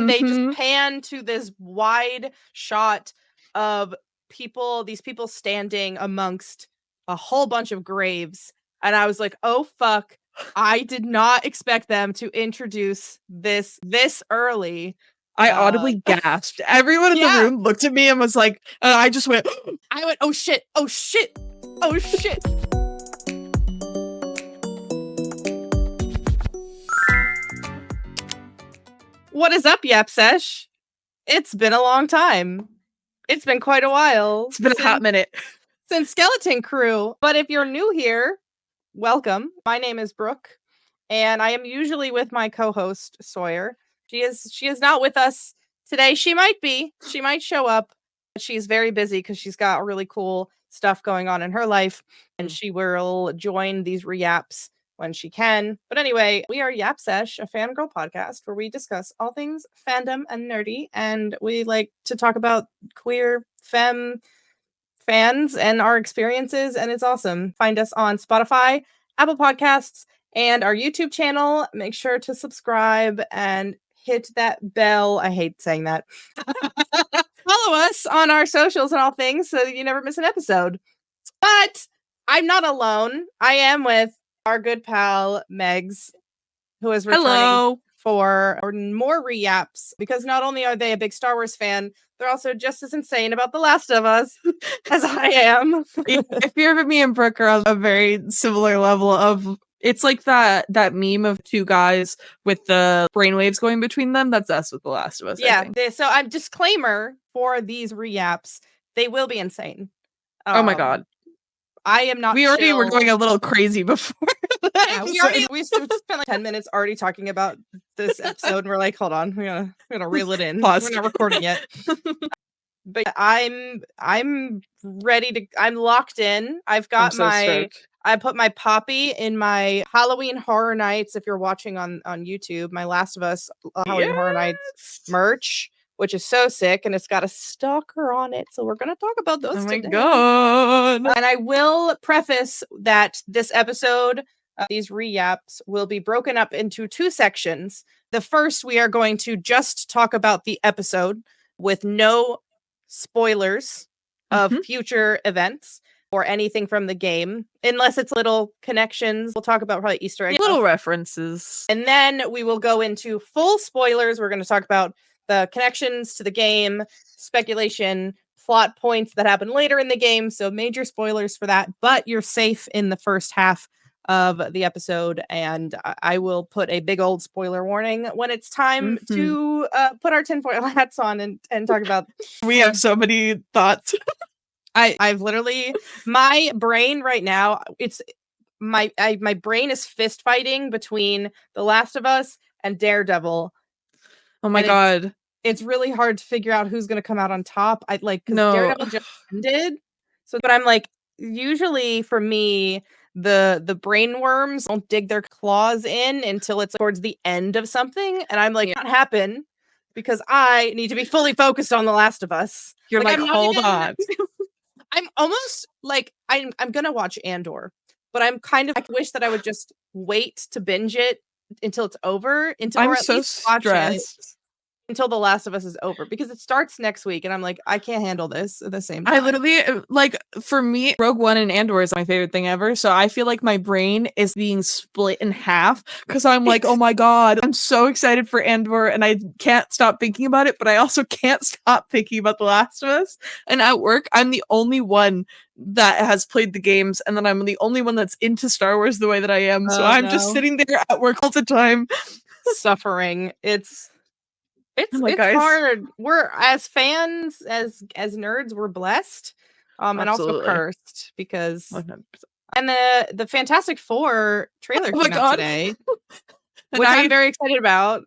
they just pan to this wide shot of these people standing amongst a whole bunch of graves. And I was like, oh, fuck. I did not expect them to introduce this early. I audibly gasped. Everyone in the room looked at me and was like, and I just went, oh shit, oh shit, oh shit. What is up, Yapsesh? It's been a long time. It's been quite a while. It's been a hot minute. Since Skeleton Crew. But if you're new here, welcome. My name is Brooke, and I am usually with my co-host, Sawyer. She is not with us today. She might show up, but she's very busy because she's got really cool stuff going on in her life, and she will join these reaps when she can. But anyway, we are Yapsesh, a fangirl podcast where we discuss all things fandom and nerdy, and we like to talk about queer femme fans and our experiences, and it's awesome. Find us on Spotify, Apple Podcasts, and our YouTube channel. Make sure to subscribe and hit that bell. I hate saying that. Follow us on our socials and all things so that you never miss an episode. But I'm not alone. I am with our good pal Meigs, who is returning for more re-yaps, because not only are they a big Star Wars fan, they're also just as insane about The Last of Us as I am. If you're me and Brooke are on a very similar level of, it's like that meme of two guys with the brainwaves going between them. That's us with The Last of Us. Yeah. So I'm disclaimer for these re-yaps. They will be insane. Oh my God. I am not. We already were going a little crazy before. Yeah, we spent like 10 minutes already talking about this episode, and we're like, hold on, we're gonna reel it in. Pause. We're not recording yet. But I'm ready to. I'm locked in. I've got stoked. I put my Poppy in my Halloween Horror Nights. If you're watching on YouTube, my Last of Us Halloween Horror Nights merch, which is so sick, and it's got a stalker on it. So we're going to talk about those today. God. And I will preface that this episode, these re-yaps, will be broken up into two sections. The first, we are going to just talk about the episode with no spoilers of future events or anything from the game, unless it's little connections. We'll talk about probably Easter eggs. Little references. And then we will go into full spoilers. We're going to talk about the connections to the game, speculation, plot points that happen later in the game. So major spoilers for that, but you're safe in the first half of the episode. And I will put a big old spoiler warning when it's time to put our tinfoil hats on and talk about. We have so many thoughts. I've literally, my brain right now, it's my brain is fist fighting between The Last of Us and Daredevil. Oh my God. It's really hard to figure out who's going to come out on top. Daredevil just ended. So, but I'm like, usually for me, the brain worms don't dig their claws in until it's towards the end of something. And I'm like, not happen, because I need to be fully focused on The Last of Us. You're like hold on. I'm almost like, I'm going to watch Andor, but I'm kind of, I wish that I would just wait to binge it until it's over. I'm so stressed. Until The Last of Us is over, because it starts next week, and I'm like, I can't handle this at the same time. I literally, like, for me, Rogue One and Andor is my favorite thing ever, so I feel like my brain is being split in half, because I'm like, oh my God, I'm so excited for Andor, and I can't stop thinking about it, but I also can't stop thinking about The Last of Us. And at work, I'm the only one that has played the games, and then I'm the only one that's into Star Wars the way that I am, so I'm just sitting there at work all the time. Suffering. It's hard. We're, as fans, as nerds, we're blessed, and also cursed, because 100%. And the Fantastic Four trailer came out today, which I'm very excited about.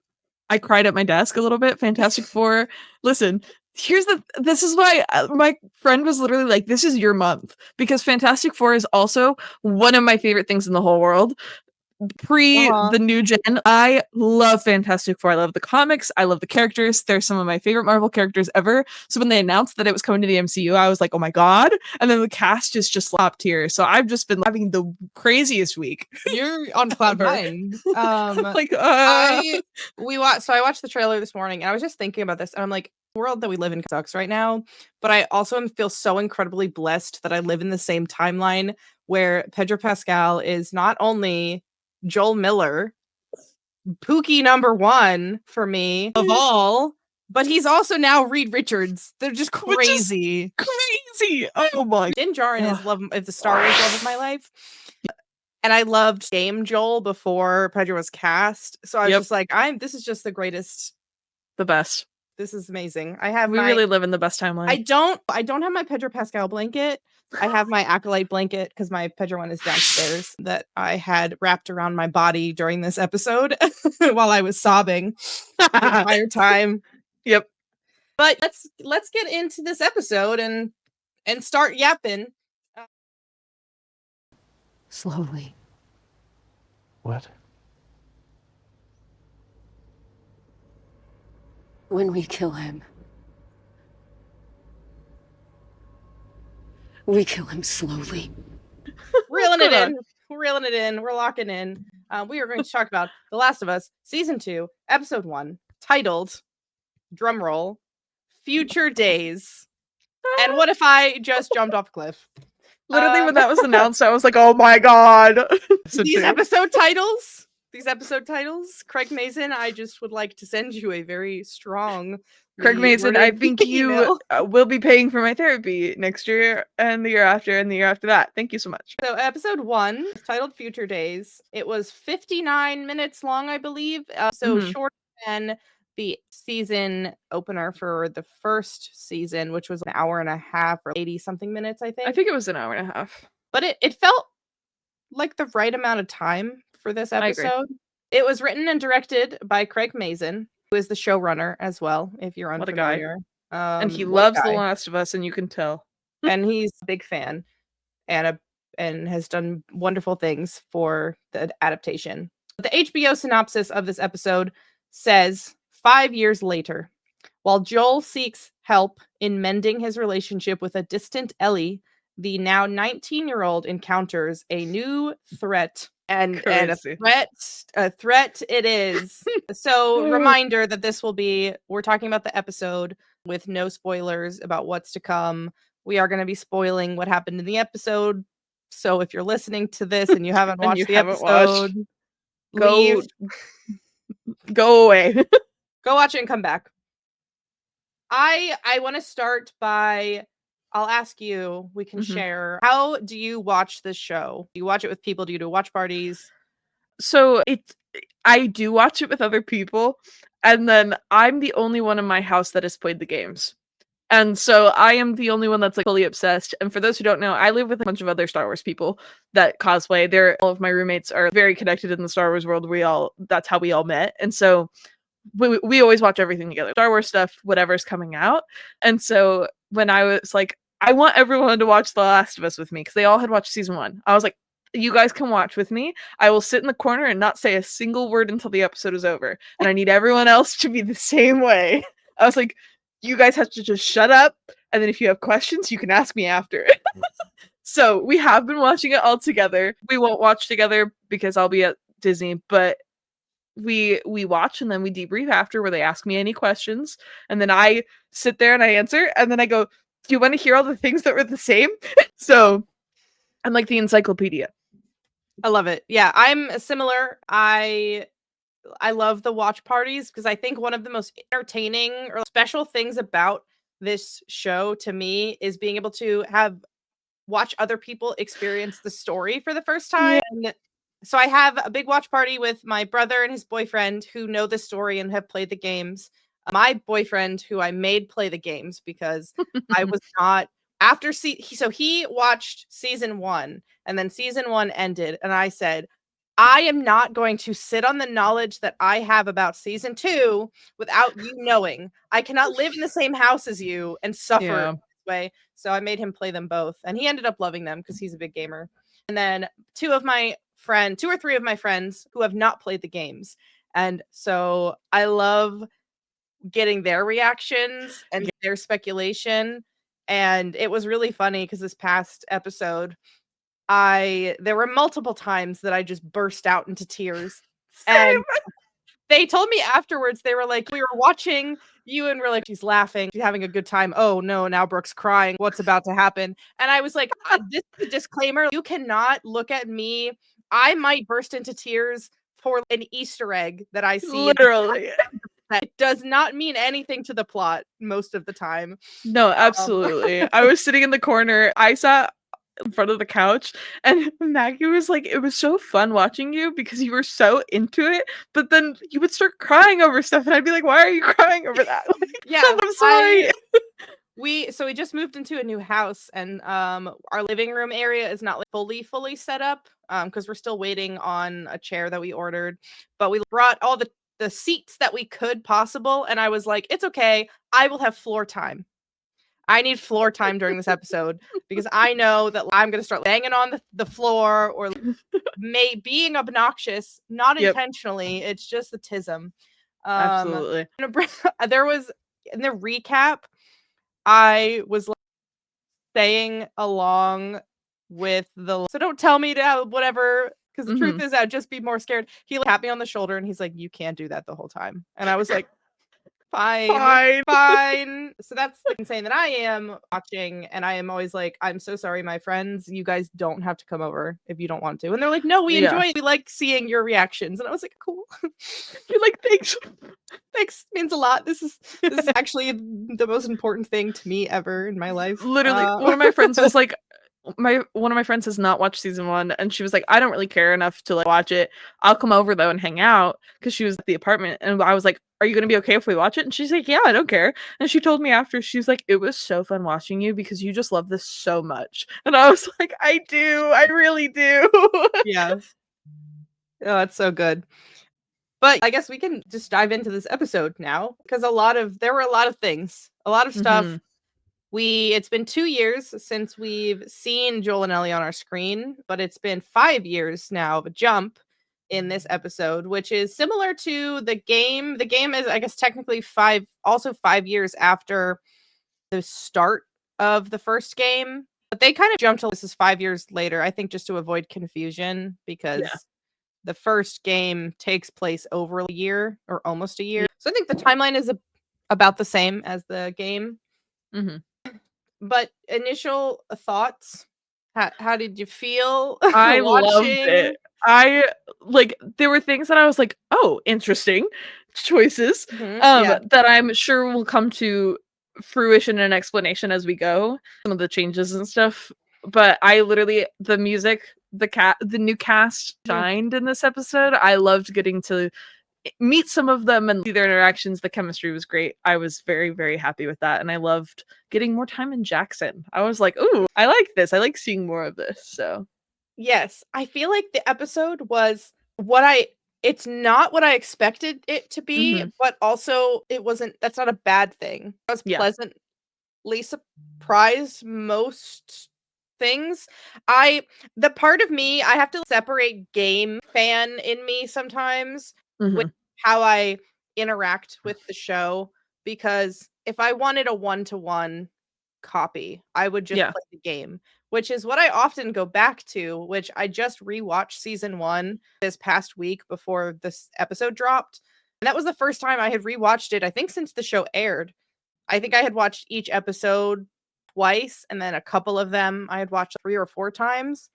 I cried at my desk a little bit. Fantastic Four. Listen, this is why my friend was literally like, "This is your month," because Fantastic Four is also one of my favorite things in the whole world. the new gen. I love Fantastic Four. I love the comics. I love the characters. They're some of my favorite Marvel characters ever. So when they announced that it was coming to the MCU, I was like, oh my God. And then the cast is just top tier. So I've just been having the craziest week. You're on cloud Ever. nine. Like, I watched the trailer this morning and I was just thinking about this and I'm like, the world that we live in sucks right now, but I also feel so incredibly blessed that I live in the same timeline where Pedro Pascal is not only Joel Miller, Pookie number one for me of all, but he's also now Reed Richards. They're just crazy. Crazy. Oh my. Din Djarin is the Star Wars love of my life. And I loved Game Joel before Pedro was cast. So I was just like, this is just the greatest. The best. This is amazing. We really live in the best timeline. I don't have my Pedro Pascal blanket. I have my Acolyte blanket because my Pedro one is downstairs that I had wrapped around my body during this episode while I was sobbing the entire time. Yep. But let's get into this episode and start yapping. Slowly. What? When we kill him, we kill him slowly. Reeling it in. We're locking in. We are going to talk about The Last of Us Season 2, Episode 1, titled, drumroll, Future Days. And what if I just jumped off a cliff? Literally, when that was announced, I was like, oh my God. These episode titles, Craig Mazin, I just would like to send you a very strong Craig Mazin, I think you will be paying for my therapy next year and the year after and the year after that. Thank you so much. So episode 1, titled Future Days, it was 59 minutes long, I believe. Shorter than the season opener for the first season, which was an hour and a half or 80 something minutes, I think. I think it was an hour and a half. But it felt like the right amount of time for this episode. It was written and directed by Craig Mazin, who is the showrunner as well, if you're unfamiliar. And he loves The Last of Us, and you can tell. And he's a big fan and has done wonderful things for the adaptation. The HBO synopsis of this episode says, 5 years later, while Joel seeks help in mending his relationship with a distant Ellie, the now 19-year-old encounters a new threat. And a threat it is. So reminder that we're talking about the episode with no spoilers about what's to come. We are going to be spoiling what happened in the episode. So if you're listening to this and you haven't watched the episode, leave. Go away. Go watch it and come back. I want to start by, I'll ask you, we can share. How do you watch this show? Do you watch it with people? Do you do watch parties? So I do watch it with other people, and then I'm the only one in my house that has played the games. And so I am the only one that's like fully obsessed. And for those who don't know, I live with a bunch of other Star Wars people that cosplay. All of my roommates are very connected in the Star Wars world. That's how we all met. And so we always watch everything together. Star Wars stuff, whatever's coming out. And so when I was like, I want everyone to watch The Last of Us with me, because they all had watched season 1. I was like, you guys can watch with me. I will sit in the corner and not say a single word until the episode is over. And I need everyone else to be the same way. I was like, you guys have to just shut up. And then if you have questions, you can ask me after. So we have been watching it all together. We won't watch together because I'll be at Disney, but we watch and then we debrief after, where they ask me any questions. And then I sit there and I answer. And then I go, do you want to hear all the things that were the same? So I'm like the encyclopedia. I love it. Yeah, I'm similar. I love the watch parties because I think one of the most entertaining or special things about this show to me is being able to watch other people experience the story for the first time. Yeah. So I have a big watch party with my brother and his boyfriend who know the story and have played the games. My boyfriend, who I made play the games because I was not after so he watched season 1 and then season 1 ended and I said, I am not going to sit on the knowledge that I have about season 2 without you knowing. I cannot live in the same house as you and suffer this way. So I made him play them both and he ended up loving them because he's a big gamer. And then 2 of my two or three of my friends who have not played the games. And so I love getting their reactions and their speculation. And it was really funny because this past episode, there were multiple times that I just burst out into tears. And they told me afterwards, they were like, we were watching you and we're like, she's laughing, she's having a good time. Oh no, now Brooke's crying. What's about to happen? And I was like, this is a disclaimer. You cannot look at me. I might burst into tears for an Easter egg that I see. Literally. It does not mean anything to the plot most of the time. No, absolutely. I was sitting in the corner. I sat in front of the couch and Maggie was like, it was so fun watching you because you were so into it, but then you would start crying over stuff and I'd be like, why are you crying over that? Like, Yeah, I'm sorry. we just moved into a new house and our living room area is not like fully set up because we're still waiting on a chair that we ordered, but we brought all the seats that we could possible, and I was like, it's okay, I will have floor time. I need floor time during this episode because I know that I'm going to start banging on the floor or being obnoxious, not Yep. intentionally. It's just the tism. Absolutely. There was in the recap, I was like, saying along with so don't tell me to whatever, because the truth is I'd just be more scared. He tapped me on the shoulder and he's like, you can't do that the whole time. And I was like, fine. So that's the insane that I am watching, and I am always like, I'm so sorry, my friends. You guys don't have to come over if you don't want to. And they're like, no, we enjoy it. We like seeing your reactions. And I was like, cool. You're like, thanks. Thanks, means a lot. This is actually the most important thing to me ever in my life. Literally, one of my friends was like, one of my friends has not watched season 1 and she was like, I don't really care enough to like watch it. I'll come over though and hang out, because she was at the apartment, and I was like, are you gonna be okay if we watch it? And she's like, yeah, I don't care. And she told me after, she's like, it was so fun watching you because you just love this so much. And I was like, I do, I really do. Yeah. Oh, that's so good. But I guess we can just dive into this episode now, because there were a lot of things, a lot of stuff. It's been 2 years since we've seen Joel and Ellie on our screen, but it's been 5 years now of a jump in this episode, which is similar to the game. The game is, I guess, technically 5 years after the start of the first game, but they kind of jumped to this is 5 years later, I think, just to avoid confusion, because the first game takes place over a year or almost a year. So I think the timeline is about the same as the game. But initial thoughts, how did you feel? I loved watching? it. There were things that I was like, oh, interesting choices, that I'm sure will come to fruition and explanation as we go, some of the changes and stuff. But I literally, the music, the new cast shined in this episode. I loved getting to meet some of them and see their interactions. The chemistry was great. I was very, very happy with that. And I loved getting more time in Jackson. I was like, ooh, I like this. I like seeing more of this. So yes, I feel like the episode was it's not what I expected it to be, but also it wasn't, that's not a bad thing. I was pleasantly surprised most things. The part of me, I have to separate game fan in me sometimes with how I interact with the show, because if I wanted a one-to-one copy, I would just play the game, which is what I often go back to, which I just rewatched season 1 this past week before this episode dropped. And that was the first time I had rewatched it, I think, since the show aired. I think I had watched each episode twice, and then a couple of them I had watched 3 or 4 times.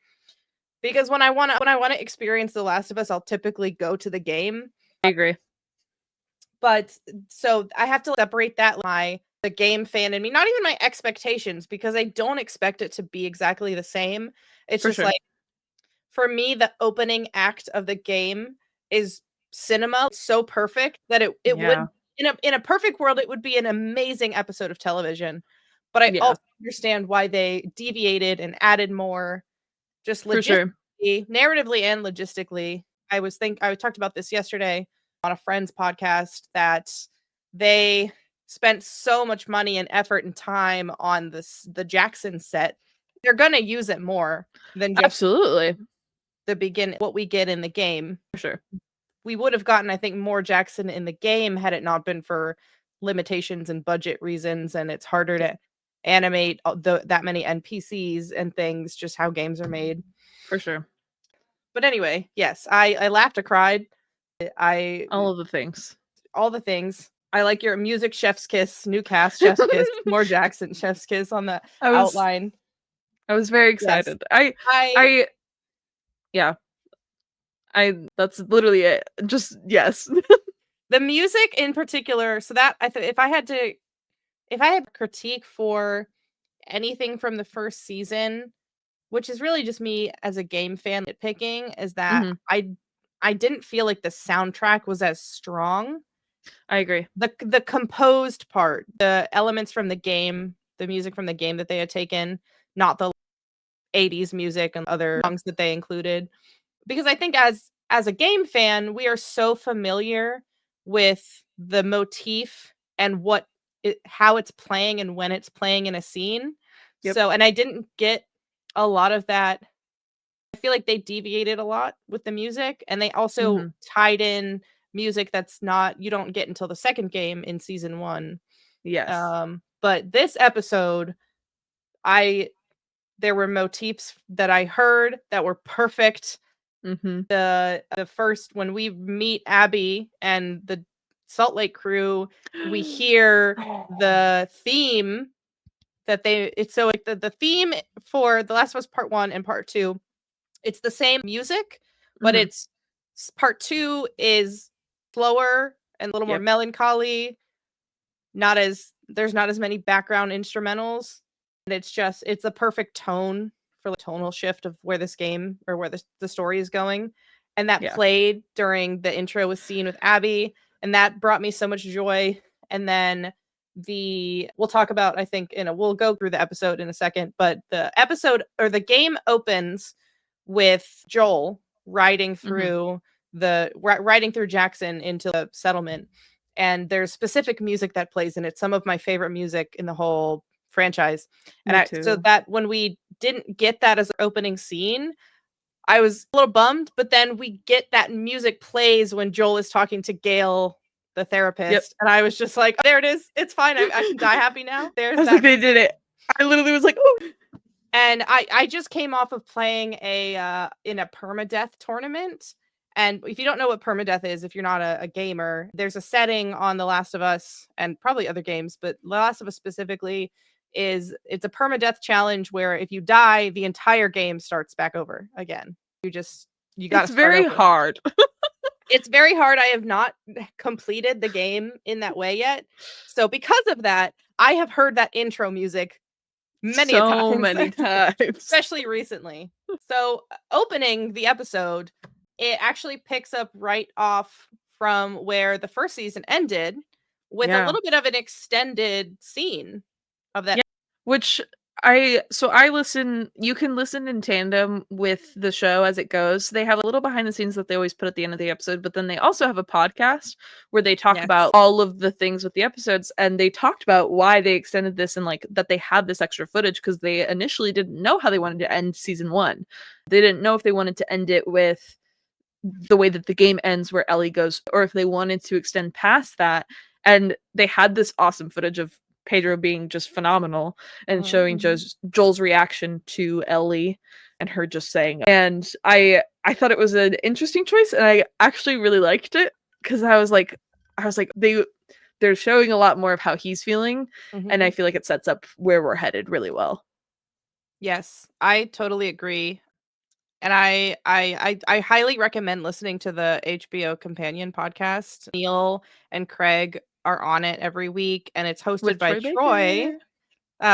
Because when I want to experience The Last of Us, I'll typically go to the game. I agree. But so I have to separate that the game fan in me, not even my expectations, because I don't expect it to be exactly the same. It's just like, for me, the opening act of the game is cinema. It's so perfect that it would, in a perfect world, it would be an amazing episode of television. But I also understand why they deviated and added more, just logistically, narratively and logistically. I talked about this yesterday on a friend's podcast, that they spent so much money and effort and time on the Jackson set. They're gonna use it more than just what we get in the game. For sure. We would have gotten, I think, more Jackson in the game had it not been for limitations and budget reasons, and it's harder to animate that many NPCs and things, just how games are made. For sure. But anyway, yes, I laughed, I cried. All of the things. All the things. I like your music, chef's kiss, new cast, chef's kiss, more Jackson, chef's kiss on the outline. I was very excited. Yes. That's literally it. Just yes. The music in particular, so that if I had critique for anything from the first season, which is really just me as a game fan nitpicking, is that I didn't feel like the soundtrack was as strong. I agree. The composed part, the elements from the game, the music from the game that they had taken, not the 80s music and other songs that they included. Because I think as a game fan, we are so familiar with the motif and how it's playing and when it's playing in a scene. Yep. So, and I didn't get a lot of that. I feel like they deviated a lot with the music, and they also tied in music that's not, you don't get until the second game in season 1. Yes. But this episode, there were motifs that I heard that were perfect. The first, when we meet Abby and the Salt Lake crew, we hear the theme that it's so like the theme for The Last of Us Part 1 and Part 2, it's the same music, but it's Part 2 is slower and a little more melancholy. There's not as many background instrumentals, and it's a perfect tone for the tonal shift of where this game or where the story is going. And that played during the intro was scene with Abby, and that brought me so much joy. And then we'll talk about, I think, we'll go through the episode in a second, but the episode or the game opens with Joel riding through Jackson into the settlement. And there's specific music that plays in it, some of my favorite music in the whole franchise. And so that when we didn't get that as an opening scene, I was a little bummed, but then we get that music plays when Joel is talking to Gail, the therapist. And I was just like, oh, there it is. It's fine. I can die happy now. I was like, they did it. I literally was like, oh. And I just came off of playing in a permadeath tournament. And if you don't know what permadeath is, if you're not a gamer, there's a setting on The Last of Us and probably other games, but The Last of Us specifically it's a permadeath challenge where if you die, the entire game starts back over again. You got. It's very hard. It's very hard. I have not completed the game in that way yet. So because of that, I have heard that intro music many times, especially recently. So opening the episode, it actually picks up right off from where the first season ended with a little bit of an extended scene of that. Which you can listen in tandem with the show as it goes. They have a little behind the scenes that they always put at the end of the episode, but then they also have a podcast where they talk about all of the things with the episodes, and they talked about why they extended this and like that they had this extra footage because they initially didn't know how they wanted to end season 1. They didn't know if they wanted to end it with the way that the game ends where Ellie goes, or if they wanted to extend past that. And they had this awesome footage of Pedro being just phenomenal and showing Joel's reaction to Ellie and her just saying it. And I thought it was an interesting choice, and I actually really liked it because I was like they're showing a lot more of how he's feeling, and I feel like it sets up where we're headed really well. Yes, I totally agree. And I highly recommend listening to the HBO Companion podcast. Neil and Craig are on it every week, and it's hosted by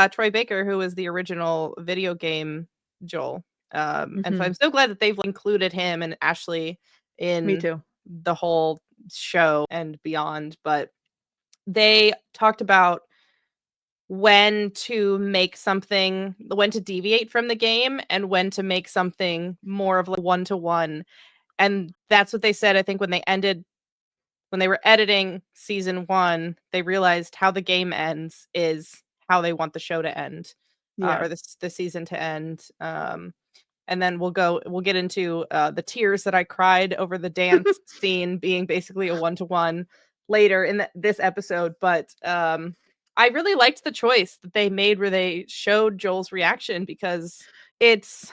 Troy Baker, who was the original video game Joel. And so I'm so glad that they've included him and Ashley in the whole show and beyond. But they talked about when to deviate from the game and when to make something more of like one-to-one. And that's what they said, I think, when they were editing season 1, they realized how the game ends is how they want the show to end, or the season to end. and then we'll get into the tears that I cried over the dance scene being basically a 1-to-1 later in this episode. But I really liked the choice that they made where they showed Joel's reaction, because it's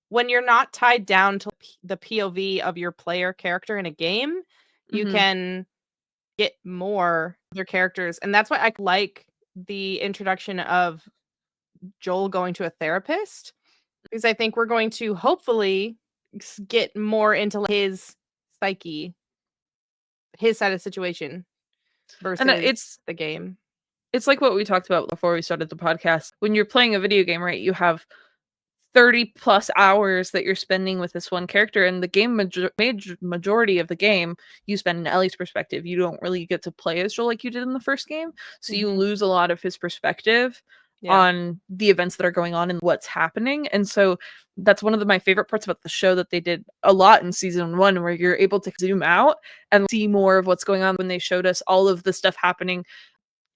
when you're not tied down to the POV of your player character in a game, you can get more of their characters. And that's why I like the introduction of Joel going to a therapist, because I think we're going to hopefully get more into his psyche, his side of the situation And versus the game. it's like what we talked about before we started the podcast. When you're playing a video game, right, you have 30 plus hours that you're spending with this one character, and the game majority of the game you spend in Ellie's perspective. You don't really get to play as Joel like you did in the first game, so you lose a lot of his perspective on the events that are going on and what's happening. And so that's one of my favorite parts about the show that they did a lot in season 1, where you're able to zoom out and see more of what's going on. When they showed us all of the stuff happening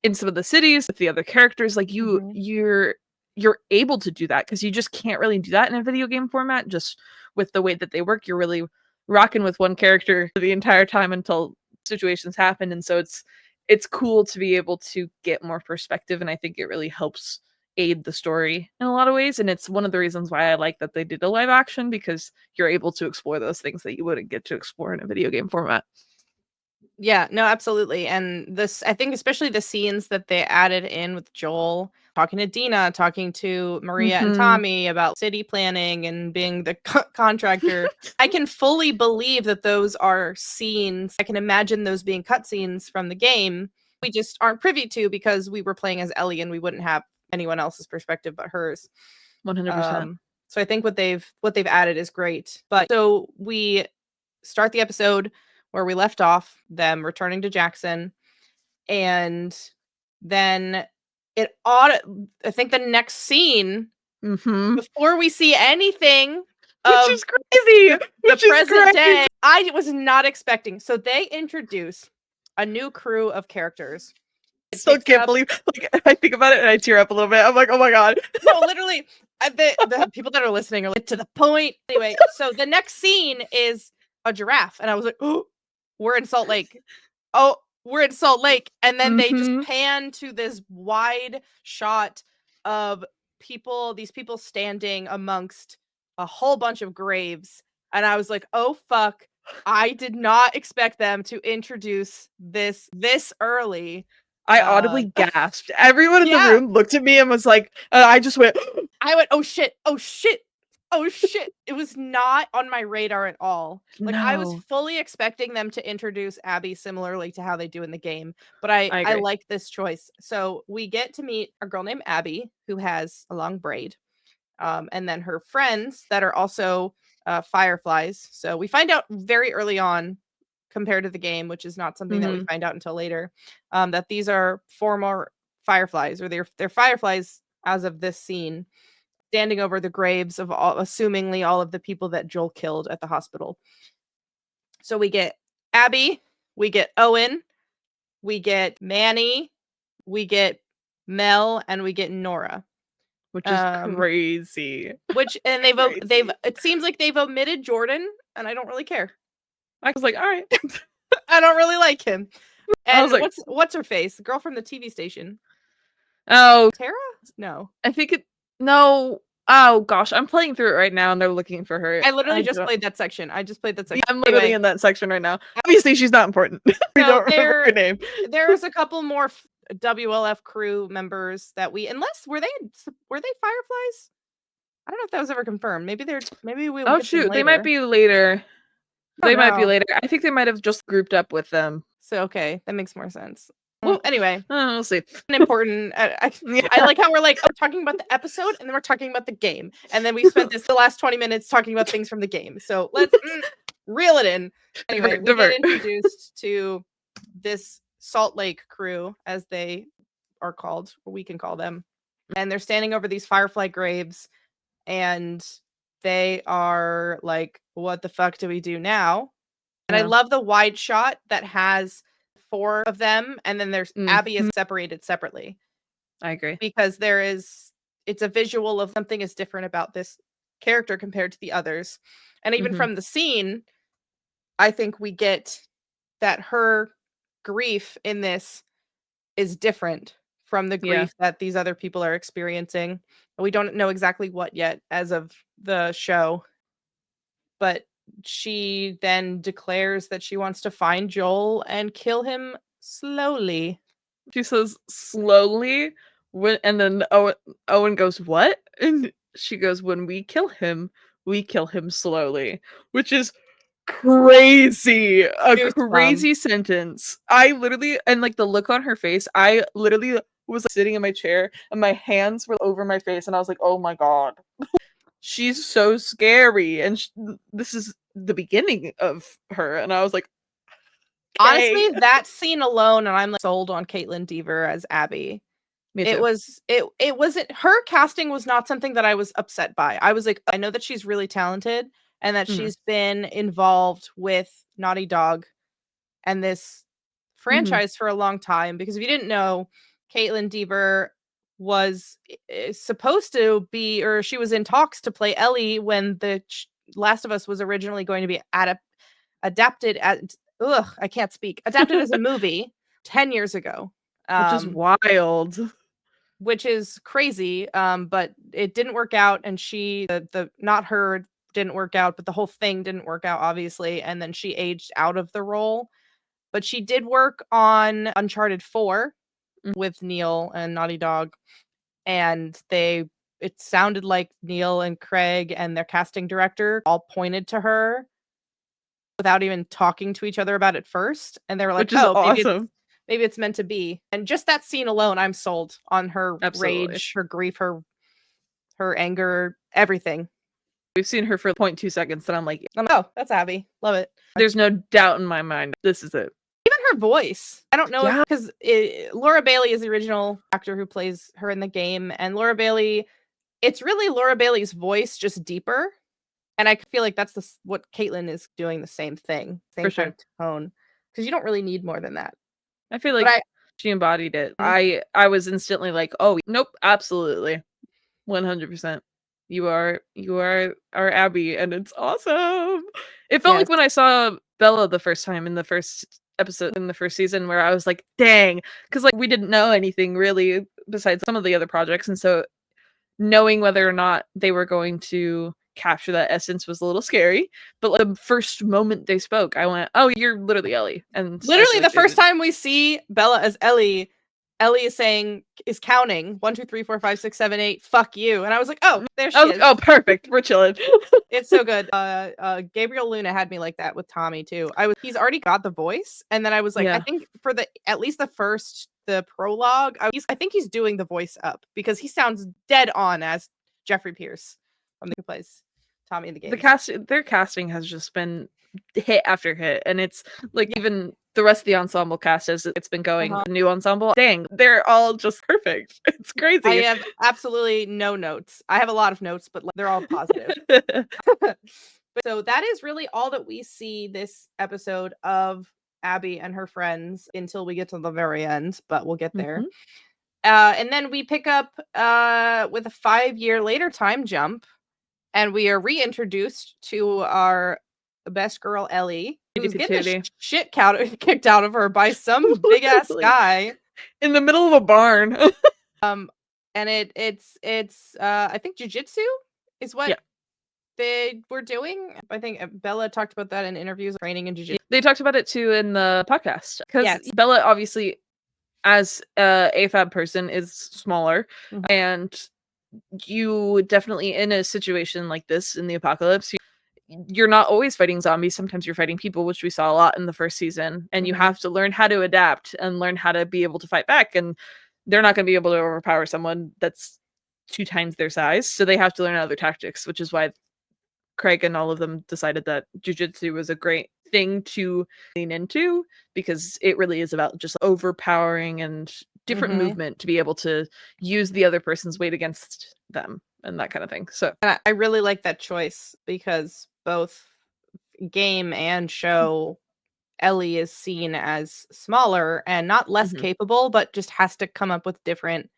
in some of the cities with the other characters, like you're able to do that, because you just can't really do that in a video game format. Just with the way that they work, you're really rocking with one character the entire time until situations happen. And so it's cool to be able to get more perspective, and I think it really helps aid the story in a lot of ways. And it's one of the reasons why I like that they did a live action, because you're able to explore those things that you wouldn't get to explore in a video game format. Yeah, no, absolutely. And this, I think, especially the scenes that they added in with Joel talking to Dina, talking to Maria and Tommy about city planning and being the contractor. I can fully believe that those are scenes. I can imagine those being cutscenes from the game. We just aren't privy to, because we were playing as Ellie and we wouldn't have anyone else's perspective but hers. 100%. So I think what they've added is great. But so we start the episode where we left off, them returning to Jackson, and then I think the next scene, before we see anything which is crazy, the present day, I was not expecting. So they introduce a new crew of characters. Still can't believe, like, I think about it and I tear up a little bit. I'm like, oh my god. No, literally, the people that are listening are like, to the point. Anyway, so the next scene is a giraffe, and I was like, oh, we're in Salt Lake. Oh, we're in Salt Lake. And then they just pan to this wide shot of these people standing amongst a whole bunch of graves. And I was like, oh, fuck. I did not expect them to introduce this early. I audibly gasped. Everyone in the room looked at me and was like, I just went, I went, oh shit, oh shit. Oh shit, it was not on my radar at all. Like, I was fully expecting them to introduce Abby similarly to how they do in the game, but I like this choice. So we get to meet a girl named Abby who has a long braid, and then her friends that are also fireflies. So we find out very early on, compared to the game, which is not something that we find out until later, that these are former fireflies, or they're fireflies as of this scene, standing over the graves of assumingly all of the people that Joel killed at the hospital. So we get Abby, we get Owen, we get Manny, we get Mel, and we get Nora, which is crazy. And it seems like they've omitted Jordan, and I don't really care. I was like, all right. I don't really like him. And I was like, what's her face? The girl from the TV station. Oh, Tara? No. I think no. Oh gosh, I'm playing through it right now and they're looking for her. I literally just played that section. Yeah, I'm literally in that section right now. Obviously, she's not important. We don't remember her name. There's a couple more WLF crew members that were they fireflies? I don't know if that was ever confirmed. Maybe we. Oh shoot, they might be later. Might be later. I think they might have just grouped up with them. So okay, that makes more sense. Well, anyway, we'll see. Important. I like how we're like talking about the episode, and then we're talking about the game, and then we spent the last 20 minutes talking about things from the game. So let's reel it in. Anyway, we get introduced to this Salt Lake crew, as they are called, or we can call them, and they're standing over these firefly graves, and they are like, "What the fuck do we do now?" And I love the wide shot that has 4 of them, and then there's Abby is separated separately. I agree. Because it's a visual of something is different about this character compared to the others. And even Mhm. from the scene, I think we get that her grief in this is different from the Yeah. grief that these other people are experiencing. We don't know exactly what yet as of the show, but she then declares that she wants to find Joel and kill him slowly. She says slowly and then Owen goes, "What?" And she goes, "When we kill him slowly," which is crazy. A Goosebumps. crazy sentence. I literally and like the look on her face, I literally was sitting in my chair and my hands were over my face and I was like, "Oh my god. She's so scary." And this is the beginning of her and I was like, "Okay." Honestly, that scene alone, and I'm like sold on Caitlin Dever as Abby. Me It too. was it wasn't her casting was not something that I was upset by. I was like, I know that she's really talented and that Mhm. she's been involved with Naughty Dog and this Mhm. franchise for a long time, because if you didn't know, Caitlin Dever was supposed to be, or she was in talks to play Ellie when the Last of Us was originally going to be adapted at I can't speak. Adapted as a movie 10 years ago. Which is Um wild. which is crazy, but it didn't work out, and the not her didn't work out, but the whole thing didn't work out, obviously, and then she aged out of the role. But she did work on Uncharted 4 Mm. with Neil and Naughty Dog, and it sounded like Neil and Craig and their casting director all pointed to her without even talking to each other about it first, and they were like, Which is "Oh, awesome. maybe it's meant to be." And just that scene alone, I'm sold on her Absolutely. rage, her grief, her anger, everything. We've seen her for 0.2 seconds and I'm like, I'm like, "Oh, that's Abby. Love it." there's no doubt in my mind. This is it. Even her voice. I don't know if Yeah. because Laura Bailey is the original actor who plays her in the game, and Laura Bailey, it's really Laura Bailey's voice, just deeper. And I feel like that's what Caitlin is doing, the same thing, For same kind sure. of tone, because you don't really need more than that. I feel But like she embodied it. Mhm. I was instantly like, "Oh, nope, absolutely. 100%. You are our Abby and it's awesome." It felt Yes. like when I saw Bella the first time in the first episode in the first season where I was like, "Dang," cuz like we didn't know anything really besides some of the other projects and so knowing whether or not they were going to capture that essence was a little scary, but like, the first moment they spoke, I went, "Oh, you're literally Ellie," and I feel Literally, like the they first did. time we see Bella as Ellie, Ellie is counting 1, 2, 3, 4, 5, 6, 7, 8. Fuck you, and I was like, "Oh, there I she was like, is." "Oh, perfect, we're chilling." It's so good. Gabriel Luna had me like that with Tommy too. He's already got the voice, and then I was like, I Yeah, think for at least the prologue, I think he's doing the voice up because he sounds dead on as Jeffrey Pierce from who plays Tommy in the games. their casting has just been hit after hit, and it's like Yeah. even the rest of the ensemble cast as it's been going, Uh-huh. the new ensemble, dang, they're all just perfect. It's I crazy. have absolutely no notes. I have a lot of notes, but they're all positive. So that is really all that we see this episode of Abby and her friends until we get to the very end, but we'll get there. Mhm. And then we pick up with a 5-year later time jump, and we are reintroduced to our best girl Ellie, Cutie who's getting the patootie. shit kicked out of her by some big ass Literally. guy. In the middle of a barn. And it's I think jujitsu is what Yeah. they were doing. I think Bella talked about that in interviews, training in jujitsu. They talked about it too in the podcast because Yes. Bella obviously as a AFAB person is smaller Mhm. and you definitely in a situation like this in the apocalypse you're not always fighting zombies. Sometimes you're fighting people, which we saw a lot in the first season. And you Mhm. have to learn how to adapt and learn how to be able to fight back. And they're not going to be able to overpower someone that's 2 times their size. So they have to learn other tactics, which is why Craig and all of them decided that jujitsu was a great thing to lean into because it really is about just overpowering and different Mhm. movement to be able to use the other person's weight against them and that kind of thing. So And I really like that choice because both game and show, Ellie is seen as smaller and not less mhm. capable, but just has to come up with different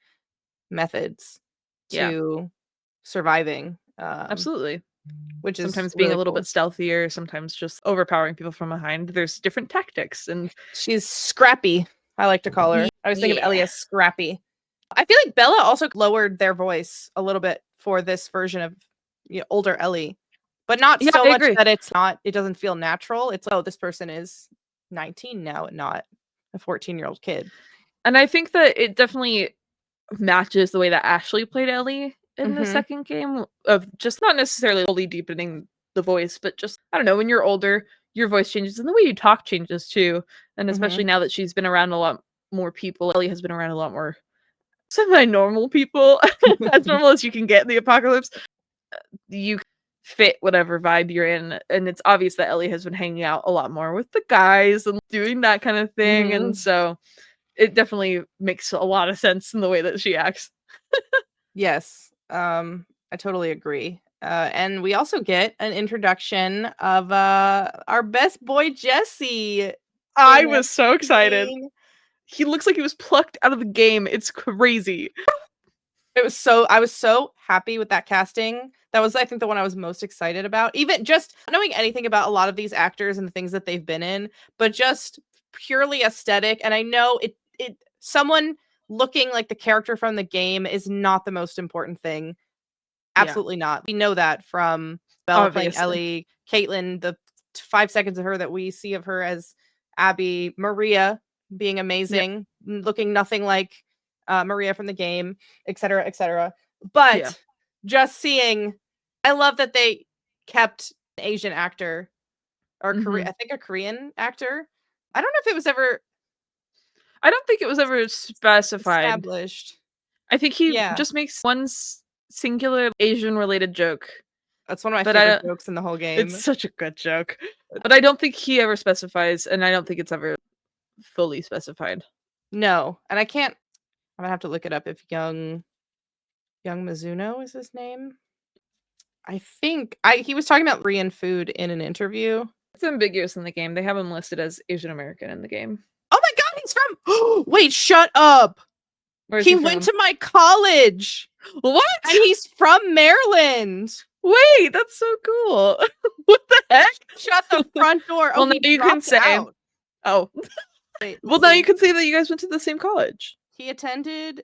methods Yeah. to surviving. Absolutely. which is Sometimes being really a little cool. bit stealthier, sometimes just overpowering people from behind. There's different tactics, and She's scrappy, I like to call her. I always think of Ellie yeah. as scrappy. I feel like Bella also lowered their voice a little bit for this version of older Ellie, but not Yeah, so I much agree. that it doesn't feel natural. It's like, oh, this person is 19 now and not a 14-year-old kid. And I think that it definitely matches the way that Ashley played Ellie in the Mhm. second game, of just not necessarily fully deepening the voice, but just, I don't know, when you're older, your voice changes and the way you talk changes too. And especially Mhm. now that she's been around a lot more people, Ellie has been around a lot more semi-normal people, as normal as you can get in the apocalypse. You fit whatever vibe you're in, and it's obvious that Ellie has been hanging out a lot more with the guys and doing that kind of thing, and Mhm. so it definitely makes a lot of sense in the way that she acts. Yes. I totally agree. And we also get an introduction of our best boy Jesse I in was so this excited. scene. He looks like he was plucked out of the game. It's crazy. I was so happy with that casting. That was, I think, the one I was most excited about. Even just not knowing anything about a lot of these actors and the things that they've been in, but just purely aesthetic. And I know it someone looking like the character from the game is not the most important thing. Yeah, Absolutely not. We know that from Bella playing obviously. Ellie, Caitlin, the 5 seconds of her that we see of her as Abby, Maria being Yep. amazing, looking nothing like Maria from the game, etc., etc. Yeah. But just seeing, I love that they kept an Asian actor or Mhm. I think a Korean actor. I don't know if it was ever I don't think it was ever specified. established. I think he Yeah, just makes one singular Asian related joke, that's one of my but I favorite don't. jokes in the whole It's game. such a good joke, but I don't think he ever specifies, and I don't think it's ever fully specified. No, and I can't. I'm gonna have to look it up if Young Mizuno is his name. I think he was talking about Korean food in an interview. It's ambiguous in the game. They have him listed as Asian American in the game. Oh my god, he's from Wait, shut up. Where is He he went from? to my college What? and he's from Maryland. Wait, that's so cool. What the heck? Shut the front door. Oh, Well, now he you can dropped say. out. Oh, Wait, well, let's now you see. can say that you guys went to the same college. He attended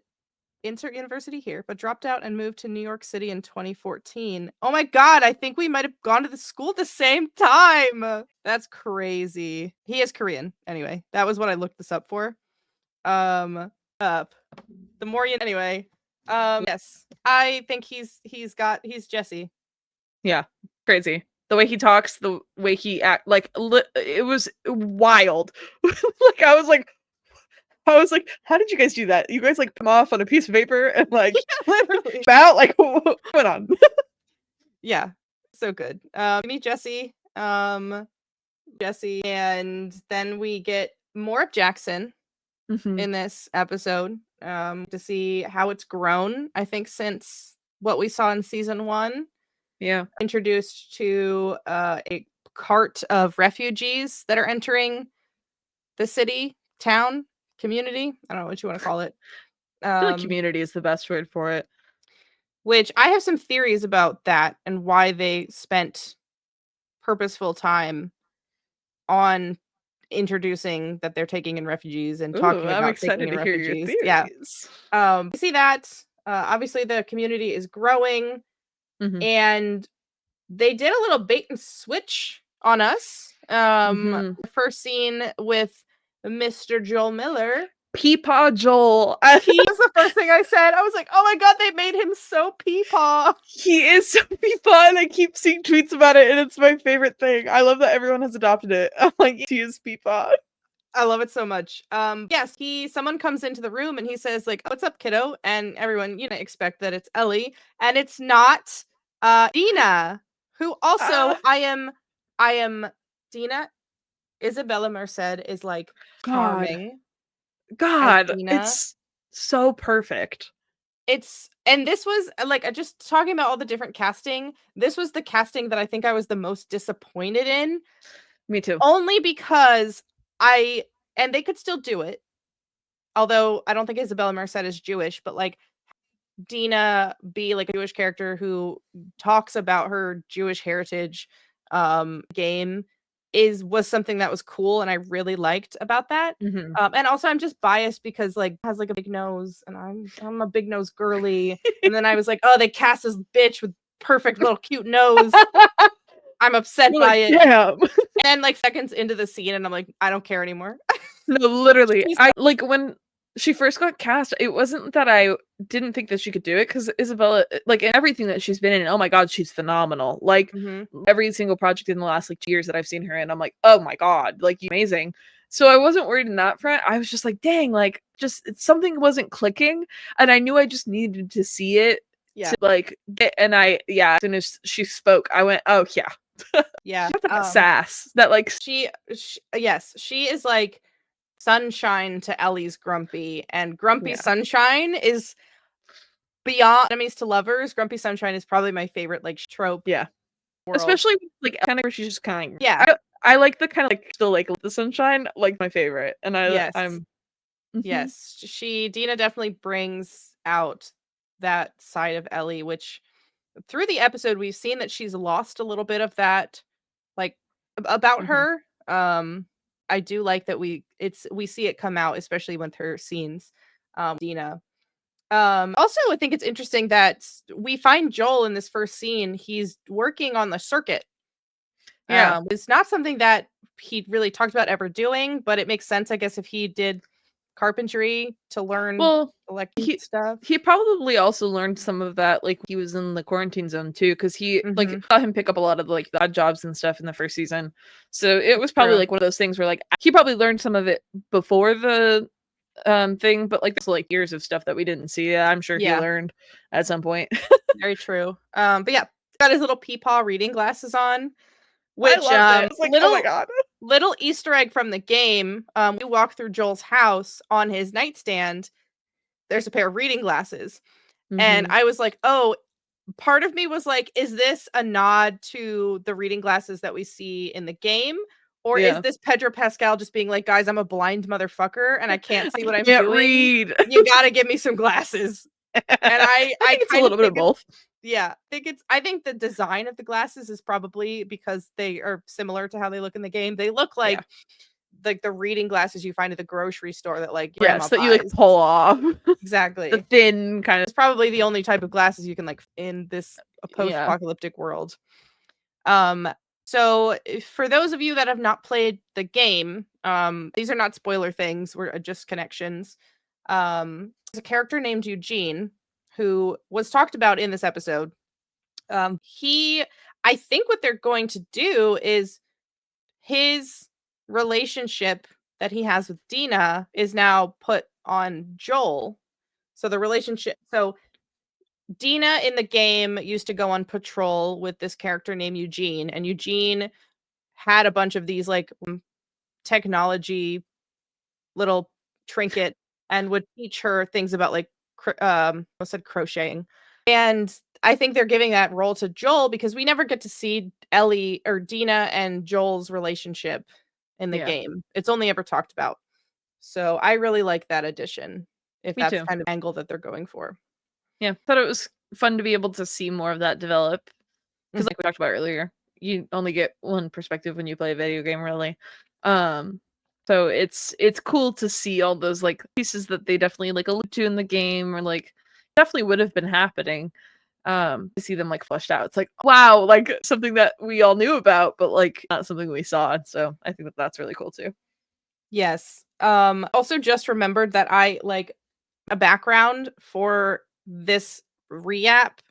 insert university here, but dropped out and moved to New York City in 2014. Oh my god, I think we might have gone to the school at the same time. That's crazy. He is Korean. Anyway, that was what I looked this up for. Up. The more you anyway. Yes. I think he's Jesse. Yeah, crazy. The way he talks, the way he act, like it was wild. Like I was like, how did you guys do that? You guys like come off on a piece of paper and like Literally. spout? Like what went on? Yeah. So good. We meet Jesse. Jesse, and then we get more of Jackson Mhm. in this episode to see how it's grown, I think, since what we saw in season 1. Yeah. Introduced to a cart of refugees that are entering the city, town, community. I don't know what you want to call it. I feel like Um, community is the best word for it. which I have some theories about that and why they spent purposeful time on introducing that they're taking in refugees and Ooh, talking I'm about taking excited in to hear your refugees. Yeah. theories. We see that obviously the community is growing Mhm. and they did a little bait and switch on us. Mhm. The first scene with Mr. Joel Miller. Peepaw Joel. He was the first thing I said. I was like, "Oh my god, they made him so peepaw." He is so peepaw, and I keep seeing tweets about it, and it's my favorite thing. I love that everyone has adopted it. I'm like, he is peepaw. I love it so much. Yes, someone comes into the room and he says like, "What's up, kiddo?" And everyone, expect that it's Ellie, and it's not Dina, who also Ah, I am Dina. Isabella Merced is like God. charming as God, Dina. it's so perfect. And this was like just talking about all the different casting. This was the casting that I think I was the most disappointed in, Me too. only because and they could still do it. Although I don't think Isabella Merced is Jewish, but like Dina be like a Jewish character who talks about her Jewish heritage game was something that was cool and I really liked about that. Mhm. And also I'm just biased because like has like a big nose and I'm a big nose girly. And then I was like, oh, they cast this bitch with perfect little cute nose. I'm upset You're by like, it. damn. And then like seconds into the scene and I'm like, I don't care anymore. No, literally. She's- I like when she first got cast, it wasn't that I didn't think that she could do it because Isabella, like in everything that she's been in, oh my god, she's phenomenal. Like Mhm. every single project in the last like 2 years that I've seen her in, I'm like, oh my god, like amazing. So I wasn't worried in that front. I was just like, dang, like something wasn't clicking, and I knew I just needed to see it Yeah. to like get. And as soon as she spoke, I went, oh yeah, Yeah. she got that sass that like Yes, she is like Sunshine to Ellie's Grumpy, and Grumpy Yeah. Sunshine is beyond enemies to lovers. Grumpy Sunshine is probably my favorite like trope. Yeah. World. Especially like kind of where she's just kind of Yeah. I like the kind of like still like the sunshine, like my favorite, and Yes. I'm Yes, Dina definitely brings out that side of Ellie, which through the episode we've seen that she's lost a little bit of that, like about Mhm. her. I do like that we see it come out, especially with her scenes. Dina. Also, I think it's interesting that we find Joel in this first scene. He's working on the circuit. Yeah. It's not something that he really talked about ever doing, but it makes sense, I guess, if he did carpentry to learn Well, electric stuff. he probably also learned some of that like he was in the quarantine zone too, because he like Mhm. saw him pick up a lot of like the odd jobs and stuff in the first season. So it was probably True. like one of those things where like he probably learned some of it before the thing, but like there's like years of stuff that we didn't see. I'm sure he Yeah. learned at some point. Very true. But yeah, got his little peepaw reading glasses on, I which loved it. It's like, oh my god. little Easter egg from the game. You walk through Joel's house, on his nightstand, there's a pair of reading glasses. And Mhm. I was like, oh, part of me was like, is this a nod to the reading glasses that we see in the game? Or is Yeah. this Pedro Pascal just being like, guys, I'm a blind motherfucker and I can't see what I'm can't doing. read. You gotta give me some glasses. And I think it's a kind little bit of think both. yeah, I think the design of the glasses is probably because they are similar to how they look in the game. They look like the reading glasses you find at the grocery store that like grandma Yes, that you like buys. pull off. Exactly. The thin kind of It's probably the only type of glasses you can like in this post-apocalyptic world. So for those of you that have not played the game, these are not spoiler things, we're just connections. There's a character named Eugene who was talked about in this episode. I think what they're going to do is his relationship that he has with Dina is now put on Joel. So the relationship, so Dina in the game used to go on patrol with this character named Eugene, and Eugene had a bunch of these like technology little trinket and would teach her things about like I said crocheting. And I think they're giving that role to Joel because we never get to see Ellie or Dina and Joel's relationship in the game. It's only ever talked about. So I really like that addition, if Me that's too. kind of angle that they're going for. Yeah, thought it was fun to be able to see more of that develop. Because Mhm. like we talked about earlier, you only get one perspective when you play a video game, really. So it's cool to see all those like pieces that they definitely like allude to in the game, or like definitely would have been happening. To see them like fleshed out. It's like, wow, like something that we all knew about, but like not something we saw. So I think that that's really cool too. Yes. Also just remembered that I like a background for this re-app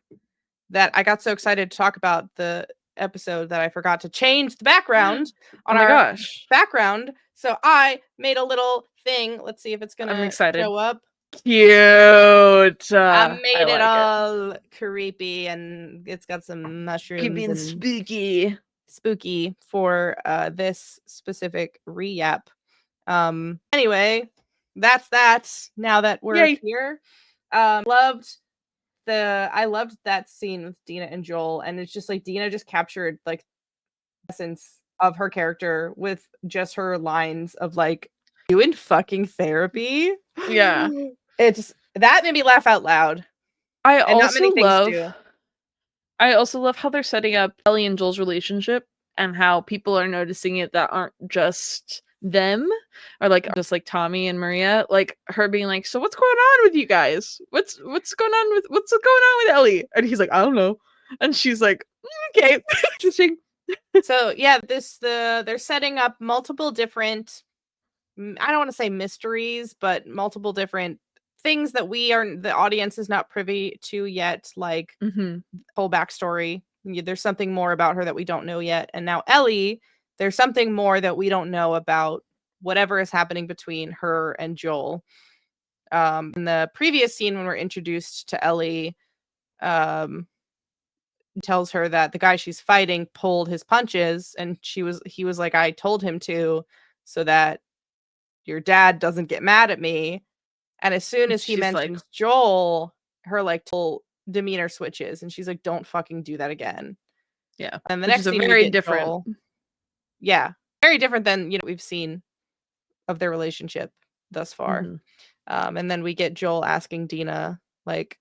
that I got so excited to talk about the episode that I forgot to change the background on Oh my our gosh. background. So I made a little thing. Let's see if it's I'm gonna excited. show up. Cute. I I made it like all creepy and it's got some mushrooms creepy and and spooky. spooky for this specific re-app. Anyway, that's that. Now that we're Yay. here. I loved that scene with Dina and Joel, and it's just like Dina just captured like essence of her character with just her lines of like, you in fucking therapy? Yeah. It's that made me laugh out loud. I and not also many things love do. I also love how they're setting up Ellie and Joel's relationship and how people are noticing it that aren't just them or like just like Tommy and Maria, like her being like, "So what's going on with you guys? What's going on with Ellie?" And he's like, "I don't know." And she's like, "Okay, interesting." So yeah, they're setting up multiple different I don't want to say mysteries, but multiple different things that the audience is not privy to yet, like Mhm. full backstory. There's something more about her that we don't know yet. And now Ellie, there's something more that we don't know about whatever is happening between her and Joel. In the previous scene when we're introduced to Ellie, um, tells her that the guy she's fighting pulled his punches, and he was like, I told him to, so that your dad doesn't get mad at me. And as soon as he She's like, mentions Joel, her like whole demeanor switches, and she's like, don't fucking do that again. yeah, And the which is next a scene we very get different. Joel. Yeah. Very different than, we've seen of their relationship thus far. Mhm. And then we get Joel asking Dina, like,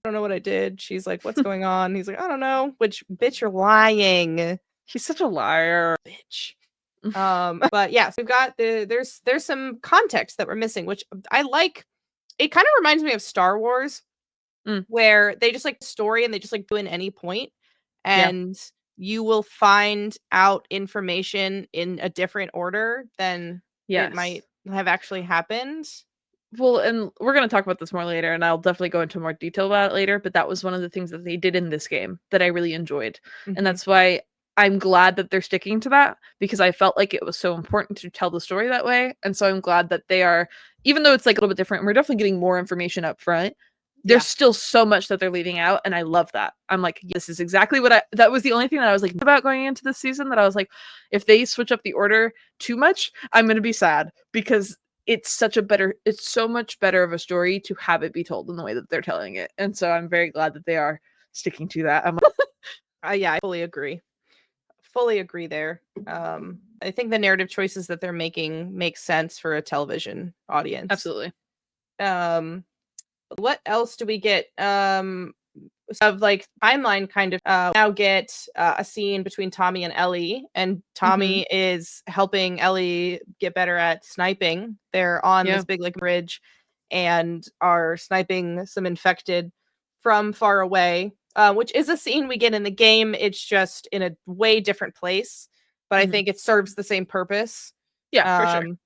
I don't know what I did. She's like, what's going on? He's like, I don't know. Which, bitch, you're lying, He's such a liar. bitch. But yeah, so we've got there's some context that we're missing, which I like. It kind of reminds me of Star Wars, Mm, where they just like story and they just like do in any point, yeah. and you will find out information in a different order than it Yes. might have actually happened. Well, and we're gonna talk about this more later, and I'll definitely go into more detail about it later, but that was one of the things that they did in this game that I really enjoyed. And Mhm. that's why I'm glad that they're sticking to that because I felt like it was so important to tell the story that way. And so I'm glad that they are, even though it's like a little bit different, and we're definitely getting more information up front. There's Yeah. still so much that they're leaving out, and I love that. I'm like, this is exactly what that was the only thing that I was like about going into this season that I was like, if they switch up the order too much, I'm gonna be sad because it's so much better of a story to have it be told in the way that they're telling it. And so I'm very glad that they are sticking to that. I'm like, Yeah, I fully agree. Fully agree there. I think the narrative choices that they're making make sense for a television audience. absolutely. Um, what else do we get? Of like timeline kind of now get a scene between Tommy and Ellie, and Hmm. Tommy is helping Ellie get better at sniping. They're on Yeah. this big like bridge and are sniping some infected from far away, which is a scene we get in the game. It's just in a way different place, but I Hmm. think it serves the same purpose. Yeah, for sure. um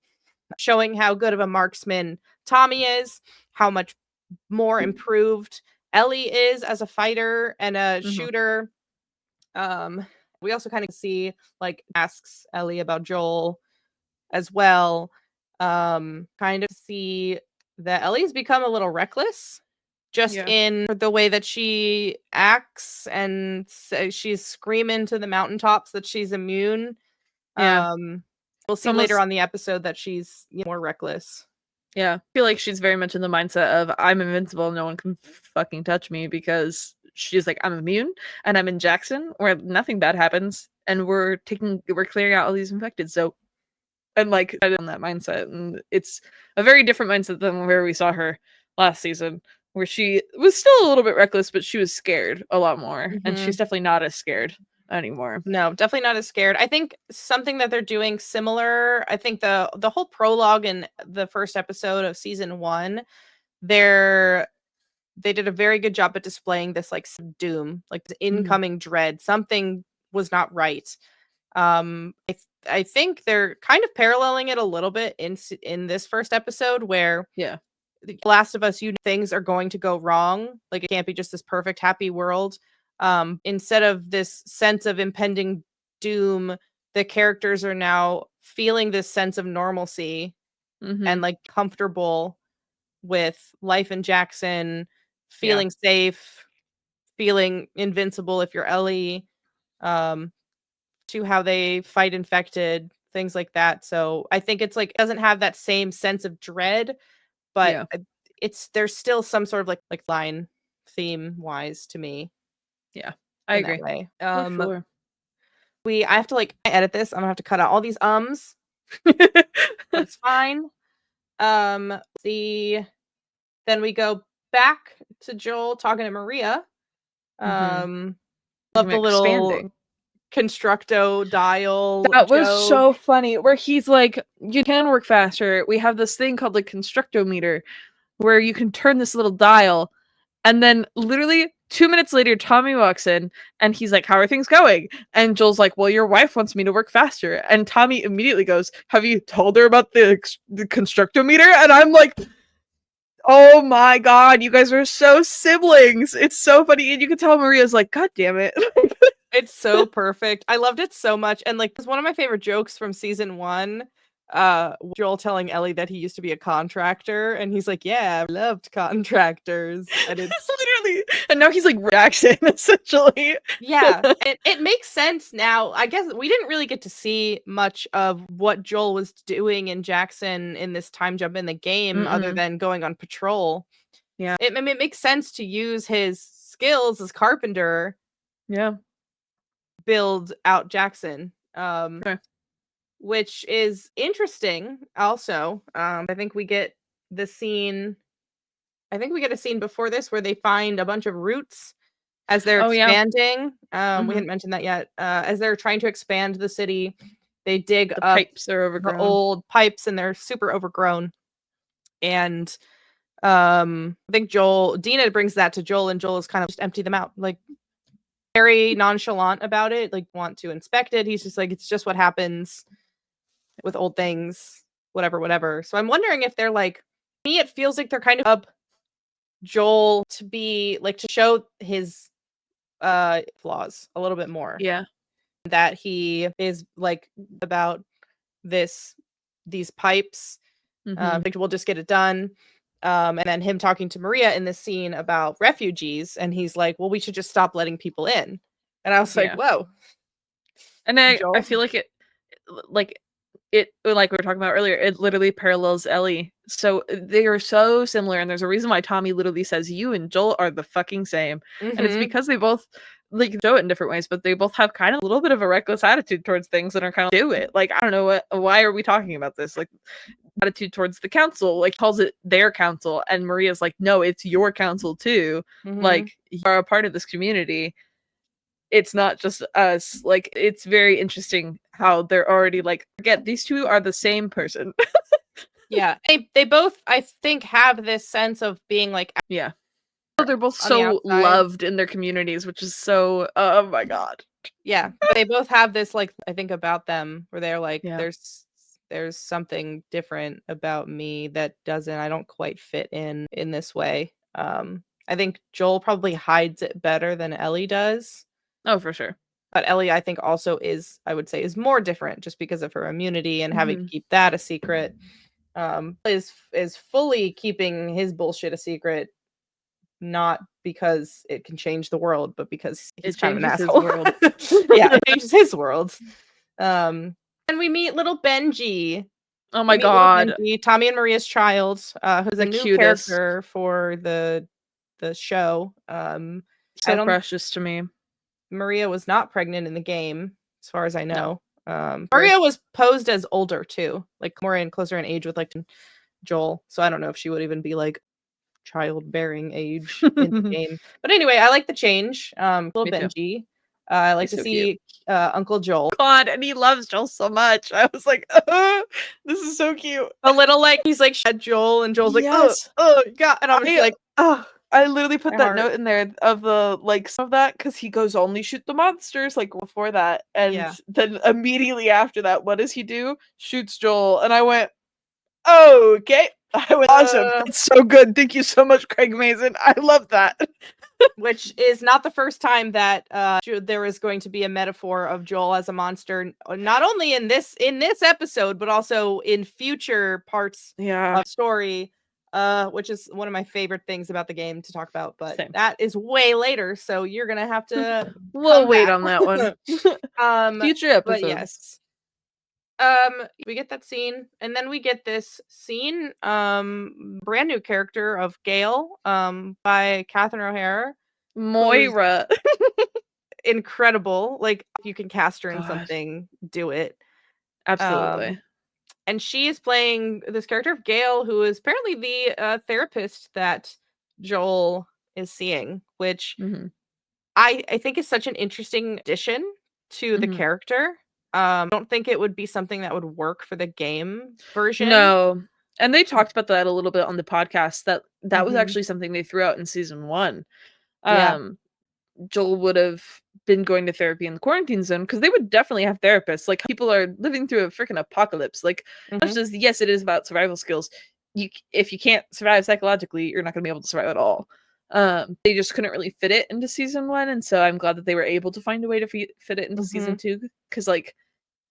Showing how good of a marksman Tommy is, how much more improved Ellie is as a fighter and a Hmm. shooter. Um, we also kind of see like asks Ellie about Joel as well. Kind of see that Ellie's become a little reckless just Yeah. in the way that she acts, and she's screaming to the mountaintops that she's immune. Yeah. Um, we'll It's see later almost, on the episode that she's more reckless. yeah. I feel like she's very much in the mindset of I'm invincible, no one can fucking touch me because she's like, I'm immune and I'm in Jackson where nothing bad happens and we're clearing out all these infected. So and like on that mindset, and it's a very different mindset than where we saw her last season where she was still a little bit reckless but she was scared a lot more and she's Mhm. definitely not as scared anymore. No, definitely not as scared. I think something that they're doing similar, I think the whole prologue in the first episode of season 1, they're they did a very good job at displaying this like doom, like the Mhm. incoming dread. Something was not right. I think they're kind of paralleling it a little bit in this first episode where Yeah. the Last of Us, things are going to go wrong. Like it can't be just this perfect happy world. Instead of this sense of impending doom, the characters are now feeling this sense of normalcy and Mhm. like comfortable with life in Jackson, Yeah. feeling safe, feeling invincible if you're Ellie, um, to how they fight infected, things like that. So I think it's like it doesn't have that same sense of dread, but Yeah. it's there's still some sort of like line theme wise to me Yeah. I in that agree. way. For sure. I have to like edit this. I'm gonna have to cut out all these but it's fine. See, then we go back to Joel talking to Maria. Mhm. Love the little Expanding. constructo dial That was joke. so funny, where he's like, "You can work faster. We have this thing called the constructometer, where you can turn this little dial." And then literally 2 minutes later, Tommy walks in and he's like, "How are things going?" And Joel's like, "Well, your wife wants me to work faster." And Tommy immediately goes, "Have you told her about the constructometer?" And I'm like, "Oh my god, you guys are so siblings." It's so funny. And you can tell Maria's like, "God damn it." It's so perfect. I loved it so much. And like, it's one of my favorite jokes from season 1. Joel telling Ellie that he used to be a contractor, and he's like, "Yeah, I loved contractors." And it's Literally. And now he's like Jackson, essentially. yeah, it makes sense now. I guess we didn't really get to see much of what Joel was doing in Jackson in this time jump in the game, other Mm-mm. than going on patrol. Yeah. It makes sense to use his skills as carpenter Yeah. build out Jackson. Okay. Which is interesting also. I think we get the scene I think we get a scene before this where they find a bunch of roots as they're Oh, yeah. expanding. We Mhm. hadn't mentioned that yet. As they're trying to expand the city, they dig The up pipes are the overgrown. old pipes and they're super overgrown. And I think Dina brings that to Joel, and Joel is kind of just empty them out. Like very nonchalant about it, like want to inspect it. He's just like, it's just what happens with old things, whatever. So I'm wondering if they're like, to me, it feels like they're kind of up Joel to be like to show his flaws a little bit more. Yeah. That he is like about these pipes. Mhm. Like we'll just get it done. And then him talking to Maria in this scene about refugees, and he's like, "Well, we should just stop letting people in." And I was like, Yeah. "Whoa, And I Joel." feel like like we were talking about earlier, it literally parallels Ellie. So they are so similar, and there's a reason why Tommy literally says you and Joel are the fucking same. And it's Mm-hmm. because they both like show it in different ways, but they both have kind of a little bit of a reckless attitude towards things and are kind of do it. Like, I don't know why are we talking about this? Like attitude towards the council, like calls it their council, and Maria's like, "No, it's your council too. Mm-hmm. Like, you're a part of this community. It's not just us." Like, it's very interesting how they're already like, forget these two are the same person. Yeah, they both I think have this sense of being like Yeah. Oh, they're both on the so outside. loved in their communities, which is so, oh my god. Yeah, but they both have this like I think about them where they're like Yeah. there's something different about me that I don't quite fit in this way. I think Joel probably hides it better than Ellie does. Oh, for sure. But Ellie I think also I would say is more different just because of her immunity and having to Mhm. keep that a secret. Is fully keeping his bullshit a secret, not because it can change the world, but because he's It kind of an changes his asshole. world. Yeah, it changes his world. And we meet little Benji. Oh We my meet little god. Benji, Tommy and Maria's child, who's a The new cutest. character for the show. I So don't precious to me. Maria was not pregnant in the game, as far as I No. know. Very Maria was posed as older too, like more closer in age with like Joel. So I don't know if she would even be like childbearing age in the game. But anyway, I like the change. Little Me too. Benji. I like He's to so cute. see Uncle Joel. God, and he loves Joel so much. I was like, this is so cute." A little like he's like shed Joel, and Joel's like, Yes. God, and I'm just I like, oh, I literally put my that heart. note in there of the like some of that because he goes only shoot the monsters like before that, and Yeah. then immediately after that, what does he do? Shoots Joel, and I went, okay. I went, awesome. Uh, That's so good. Thank you so much, Craig Mazin. I love that. which is not the first time that there is going to be a metaphor of Joel as a monster, not only in this episode, but also in future parts Yeah. of the story, which is one of my favorite things about the game to talk about. But Same. that is way later, so you're gonna have to We'll come wait back. on that one. Future But episodes. yes. We get that scene, and then we get this scene, brand new character of Gale, by Catherine O'Hara, who's Moira. incredible. Like, if you can cast her in God. something, do it. Absolutely. And she is playing this character of Gale, who is apparently the therapist that Joel is seeing, which Mhm. I think is such an interesting addition to the Mhm. character. I don't think it would be something that would work for the game version. No. And they talked about that a little bit on the podcast, that was Mhm. actually something they threw out in season 1. Yeah. Joel would have been going to therapy in the quarantine zone because they would definitely have therapists. Like, people are living through a freaking apocalypse. Like, much Mhm. as yes, it is about survival skills. If you can't survive psychologically, you're not going to be able to survive at all. They just couldn't really fit it into season 1, and so I'm glad that they were able to find a way to fit it into season Mhm. 2 because like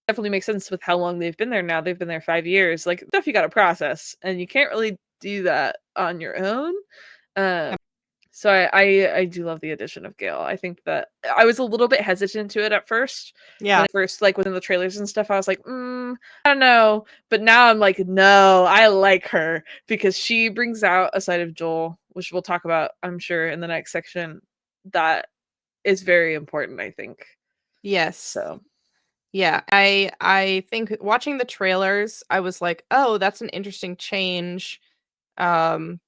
definitely makes sense with how long they've been there now. They've been there 5 years. Like, stuff you got to process, and you can't really do that on your own. Um, so I do love the addition of Gale. I think that I was a little bit hesitant to it at first. When Yeah. I first, like, within the trailers and stuff, I was like, I don't know. But now I'm like, no, I like her because she brings out a side of Joel, which we'll talk about, I'm sure, in the next section, that is very important, I think. Yes. So, Yeah, I think watching the trailers, I was like, "Oh, that's an interesting change." Um,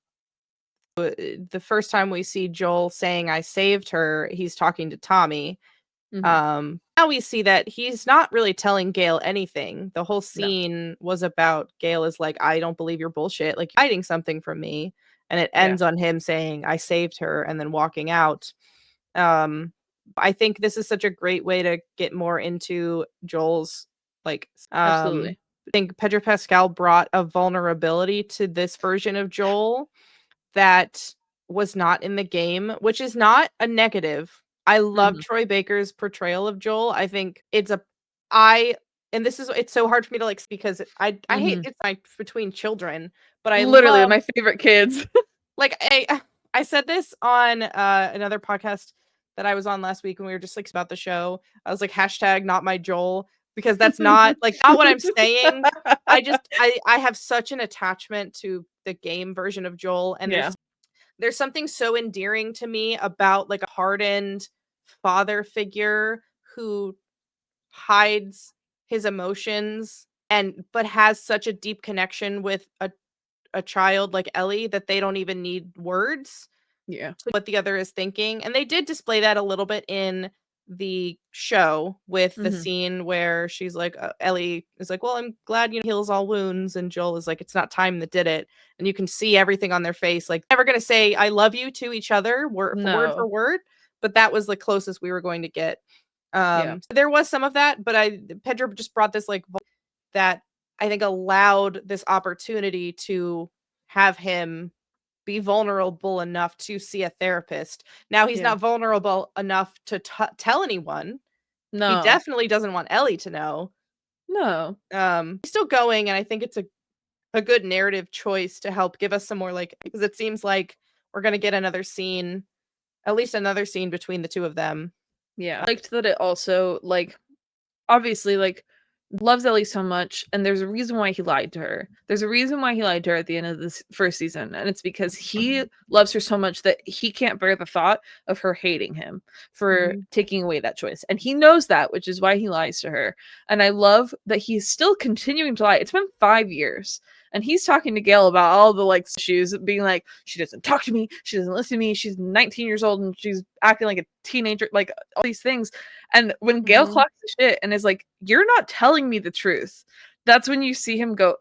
the first time we see Joel saying "I saved her," he's talking to Tommy. mhm. Now we see that he's not really telling Gail anything. The whole No. scene was about Gail is like, "I don't believe your bullshit. Like, you're hiding something from me." And it Yeah, ends on him saying, "I saved her," and then walking out. Um, I think this is such a great way to get more into Joel's like absolutely. I think Pedro Pascal brought a vulnerability to this version of Joel that was not in the game, which is not a negative. I love Mhm. Troy Baker's portrayal of Joel. I think it's a I and this is it's so hard for me to like because I hate Mhm. it's like between children, but I Literally, love my favorite kids. like I said this on another podcast that I was on last week when we were just like about the show. I was like hashtag not my Joel because that's not like not what I'm saying. I have such an attachment to the game version of Joel, and Yeah. there's something so endearing to me about like a hardened father figure who hides his emotions and but has such a deep connection with a child like Ellie that they don't even need words Yeah. to what the other is thinking. And they did display that a little bit in the show with the Mhm. scene where she's like, Ellie is like, well, I'm glad you heals all wounds. And Joel is like, it's not time that did it. And you can see everything on their face. Like, never going to say, I love you to each other word for No. word. But that was the closest we were going to get. Yeah. So there was some of that, but Pedro just brought this like that I think allowed this opportunity to have him be vulnerable enough to see a therapist. Now he's Yeah. not vulnerable enough to tell anyone. He No. definitely doesn't want Ellie to know. No. He's still going, and I think it's a good narrative choice to help give us some more like because it seems like we're gonna get another scene, at least another scene between the two of them. Yeah. I liked that it also, like, obviously, like, loves Ellie so much, and there's a reason why he lied to her. There's a reason why he lied to her at the end of this first season, and it's because he loves her so much that he can't bear the thought of her hating him for Mhm. taking away that choice. And he knows that, which is why he lies to her. And I love that he's still continuing to lie. It's been 5 years. And he's talking to Gail about all the like issues, being like, she doesn't talk to me, she doesn't listen to me, she's 19 years old and she's acting like a teenager, like all these things. And when Gale Mhm. clocks the shit and is like, "You're not telling me the truth," that's when you see him go,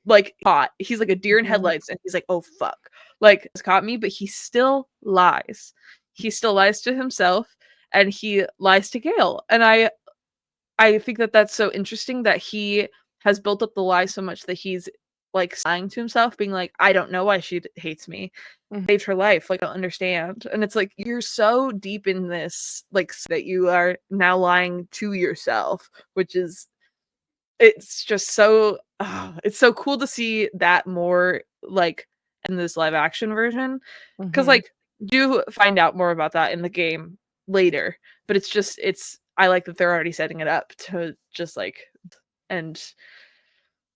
like, hot. He's like a deer in Mhm. headlights, and he's like, "Oh fuck!" Like, it's caught me, but he still lies. He still lies to himself, and he lies to Gale. And I think that that's so interesting that he has built up the lie so much that he's like lying to himself, being like, "I don't know why she hates me. Mhm. Saved her life. Like, I don't understand." And it's like, you're so deep in this, like, that you are now lying to yourself, which is, it's just so, it's so cool to see that more, like, in this live action version. Because, Mhm. like, do find out more about that in the game later. But it's just, I like that they're already setting it up to just, like, and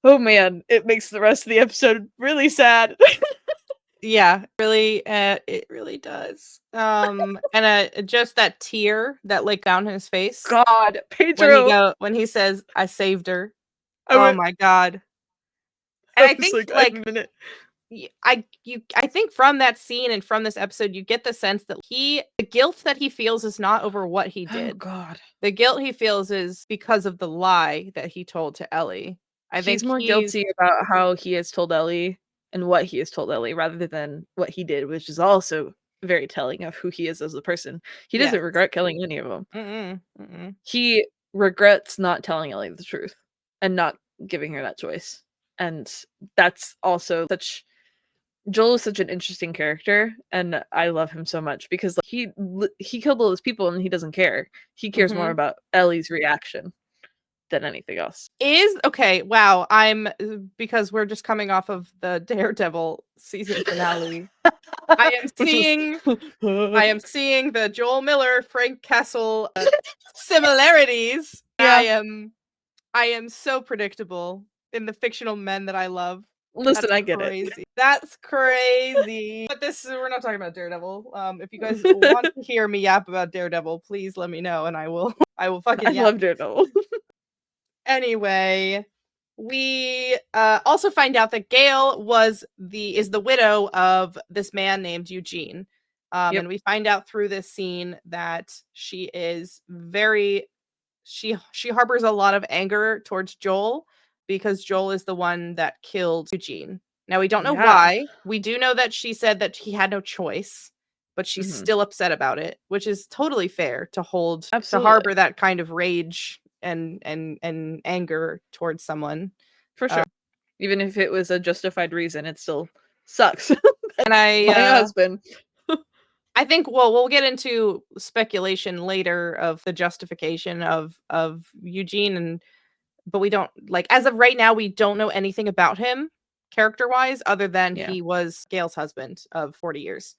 oh man, it makes the rest of the episode really sad. Yeah, really, it really does. And just that tear that like down his face God, Pedro. when he says, "I saved her." I Oh went, my god. And I I was think like, I'm like in it. I think from that scene and from this episode, you get the sense that the guilt that he feels is not over what he Oh did. God. The guilt he feels is because of the lie that he told to Ellie. I think He's more guilty about how he has told Ellie and what he has told Ellie rather than what he did, which is also very telling of who he is as a person. He Yes. doesn't regret killing any of them. Mm-mm. He regrets not telling Ellie the truth and not giving her that choice. And that's also Joel is such an interesting character, and I love him so much because like, he killed all those people and he doesn't care. He cares more about Ellie's reaction than anything else. Okay, wow. Because we're just coming off of the Daredevil season finale. I am seeing the Joel Miller, Frank Castle similarities. Yeah. I am so predictable in the fictional men that I love. Listen, That's I get crazy. That's crazy. But we're not talking about Daredevil. If you guys want to hear me yap about Daredevil, please let me know and I will fucking I yap. love Daredevil. Anyway, we also find out that Gail is the widow of this man named Eugene. And we find out through this scene that she is she harbors a lot of anger towards Joel because Joel is the one that killed Eugene. Now we don't know why. We do know that she said that he had no choice, but she's still upset about it, which is totally fair to harbor that kind of rage and anger towards someone. For sure. Even if it was a justified reason, it still sucks. And my husband. I think we'll get into speculation later of the justification of Eugene but we don't as of right now we don't know anything about him character-wise other than he was Gail's husband of 40 years.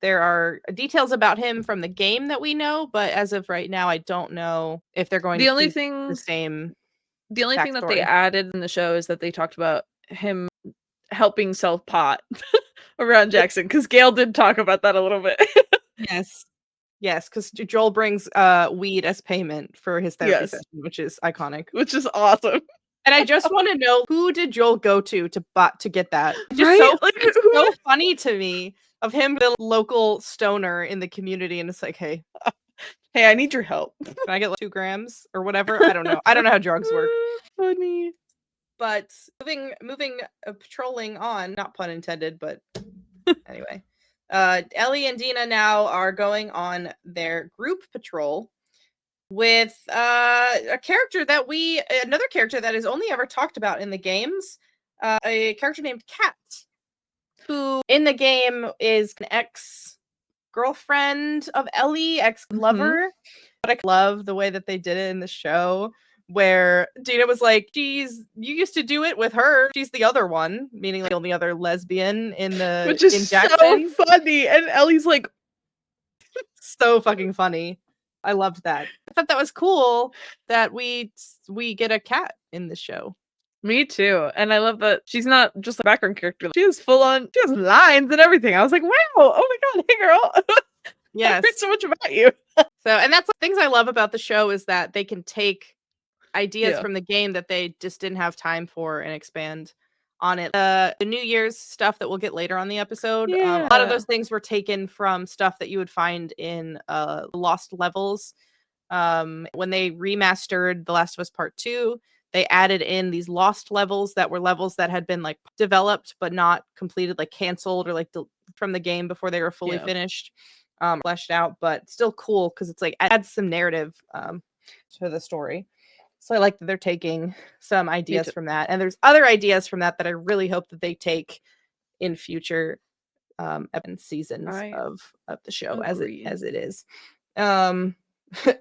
There are details about him from the game that we know, but as of right now I don't know if they're going to keep the same. The only thing that they added in the show is that they talked about him helping sell pot around Jackson because Gail did talk about that a little bit. Yes, because Joel brings weed as payment for his therapy session, which is iconic. Which is awesome. And I just want to know, who did Joel go to get that? It's so funny to me of him, the local stoner in the community, and it's like, hey, I need your help. Can I get 2 grams or whatever? I don't know. I don't know how drugs work. Funny. But moving patrolling on, not pun intended, but anyway. Ellie and Dina now are going on their group patrol with another character that is only ever talked about in the games, a character named Kat, who in the game is an ex-girlfriend of Ellie, ex-lover. But I love the way that they did it in the show, where Dina was like, you used to do it with her. She's the other one, meaning the only other lesbian in Which is so funny. And Ellie's like, so fucking funny. I loved that. I thought that was cool that we get a Cat in the show. Me too. And I love that she's not just a background character. She has lines and everything. I was like, wow, oh my god, hey girl. Yes. I heard so much about you. And that's the things I love about the show is that they can take ideas from the game that they just didn't have time for and expand on it. The New Year's stuff that we'll get later on the episode, a lot of those things were taken from stuff that you would find in Lost Levels. When they remastered The Last of Us Part 2, they added in these lost levels that were levels that had been developed but not completed, canceled or from the game before they were fully finished, fleshed out, but still cool because it's adds some narrative to the story. So I like that they're taking some ideas from that. And there's other ideas from that I really hope that they take in future seasons of the show as it is.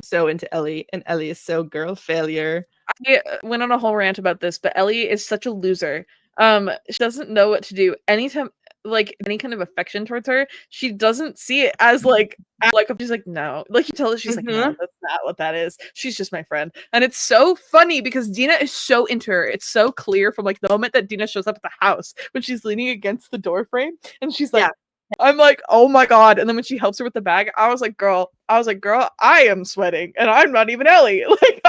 So into Ellie, and Ellie is so girl failure. I went on a whole rant about this, but Ellie is such a loser. She doesn't know what to do. Anytime any kind of affection towards her, she doesn't see it as she's like, no. You tell her she's like, no, that's not what that is. She's just my friend. And it's so funny because Dina is so into her. It's so clear from the moment that Dina shows up at the house when she's leaning against the door frame and she's like, I'm like, oh my god. And then when she helps her with the bag, I was like, girl, I am sweating and I'm not even Ellie. Like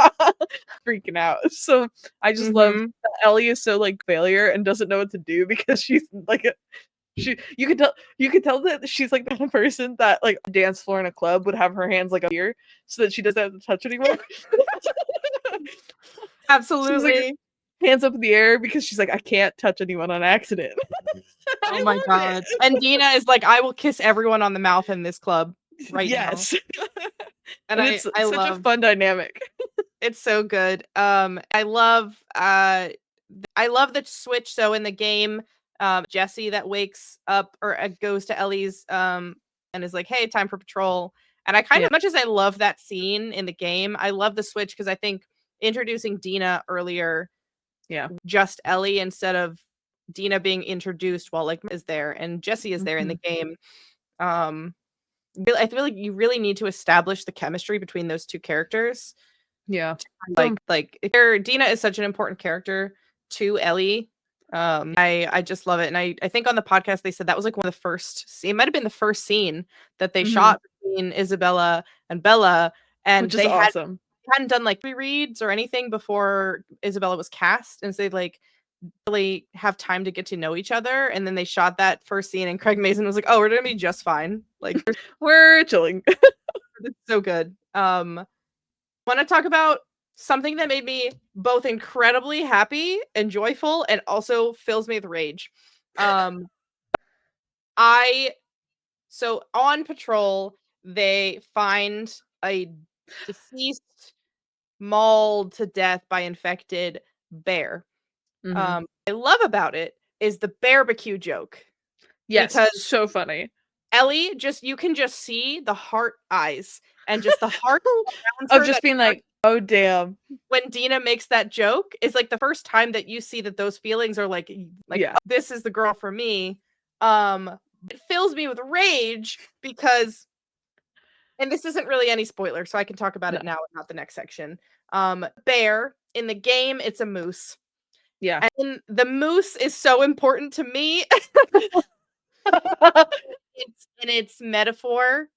freaking out. So I just love Mhm. that Ellie is so like failure and doesn't know what to do because she's like you could tell that she's like the kind of person that like dance floor in a club would have her hands like up here so that she doesn't have to touch anyone. She's like Absolutely. hands up in the air because she's like, I can't touch anyone on accident. Oh I my love god. it. And Dina is like, "I will kiss everyone on the mouth in this club right now." Yes. And And I it's I such a love fun dynamic. it's so good. I love the switch. So in the game, Jesse that wakes up or goes to Ellie's and is like, "Hey, time for patrol." And I kind Yeah. of, much as I love that scene in the game, I love the switch because I think introducing Dina earlier, Yeah. just Ellie instead of Dina being introduced while like is there and Jesse is there in the Mhm. game. Um, I feel like you really need to establish the chemistry between those two characters. Yeah. Like Dina is such an important character to Ellie. I just love it. And I think on the podcast they said that was like one of the first it might have been the first scene that they Mhm. shot between Isabella and Bella. And Which is awesome. hadn't done like rereads or anything before Isabella was cast. And so they like really have time to get to know each other. And then they shot that first scene and Craig Mazin was like, "Oh, we're gonna be just fine." Like We're chilling. it's so good. Want to talk about something that made me both incredibly happy and joyful and also fills me with rage. Um I so on patrol they find a deceased mauled to death by infected bear. Mhm. I love about it is the barbecue joke Yes, because so funny. Ellie you can just see the heart eyes and just the heart around Of her just that being like, "Oh, damn." when Dina makes that joke is like the first time that you see that those feelings are like Yeah. "Oh, this is the girl for me." It fills me with rage because and this isn't really any spoiler, so I can talk about No. it now and not the next section. Bear in the game, it's a moose. Yeah. And the moose is so important to me. It's in its metaphor,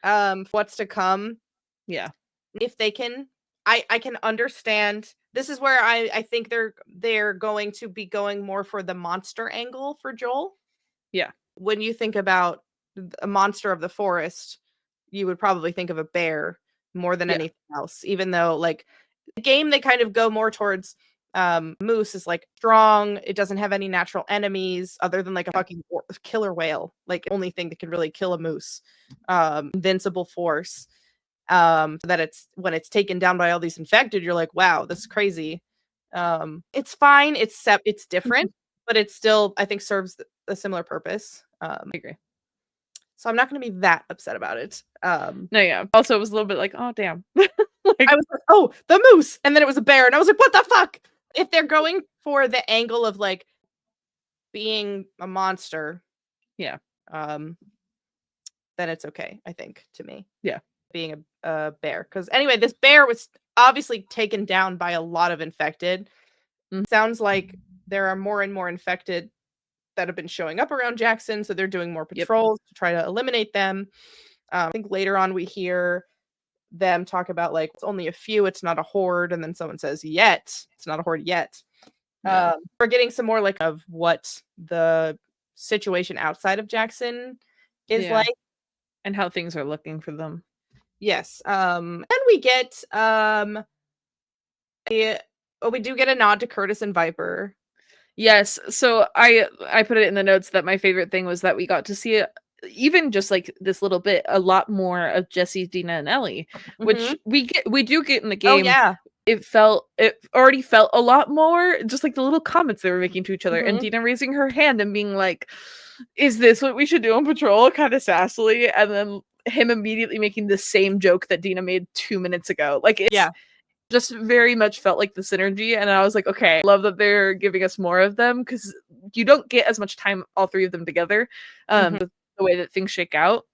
for what's to come. Yeah. If they can I can understand this is where I think they're going to be going more for the monster angle for Joel. Yeah. When you think about a monster of the forest, you would probably think of a bear more than Yeah. anything else, even though like the game they kind of go more towards moose is like strong, it doesn't have any natural enemies other than like a fucking killer whale, like only thing that can really kill a moose. Invincible force that it's when it's taken down by all these infected you're like wow this is crazy. It's fine, it's different but it still I think serves a similar purpose. I agree. So I'm not going to be that upset about it. No, yeah. Also, it was a little bit like, "Oh, damn." I Like, was like oh the moose and then it was a bear and I was like what the fuck. If they're going for the angle of like being a monster, yeah. um then it's okay I think to me Yeah. being a bear because anyway this bear was obviously taken down by a lot of infected. Mhm. Sounds like there are more and more infected that have been showing up around Jackson, so they're doing more Yep. patrols to try to eliminate them. I think later on we hear them talk about like it's only a few, it's not a horde, and then someone says yet it's not a horde yet. No. We're getting some more like of what the situation outside of Jackson is Yeah. like. And how things are looking for them. Yes. Then we get we do get a nod to Curtis and Viper. Yes. So I put it in the notes that my favorite thing was that we got to see even just like this little bit a lot more of Jesse, Dina, and Ellie, which Mhm. we do get in the Oh game. yeah. It already felt a lot more just like the little comments they were making to each other and Mhm. Dina raising her hand and being like, "Is this what we should do on patrol?" kind of sassily, and then him immediately making the same joke that Dina made 2 minutes ago. Like it's Yeah. just very much felt like the synergy, and I was like, okay, I love that they're giving us more of them because you don't get as much time all three of them together, Mhm. the way that things shake out.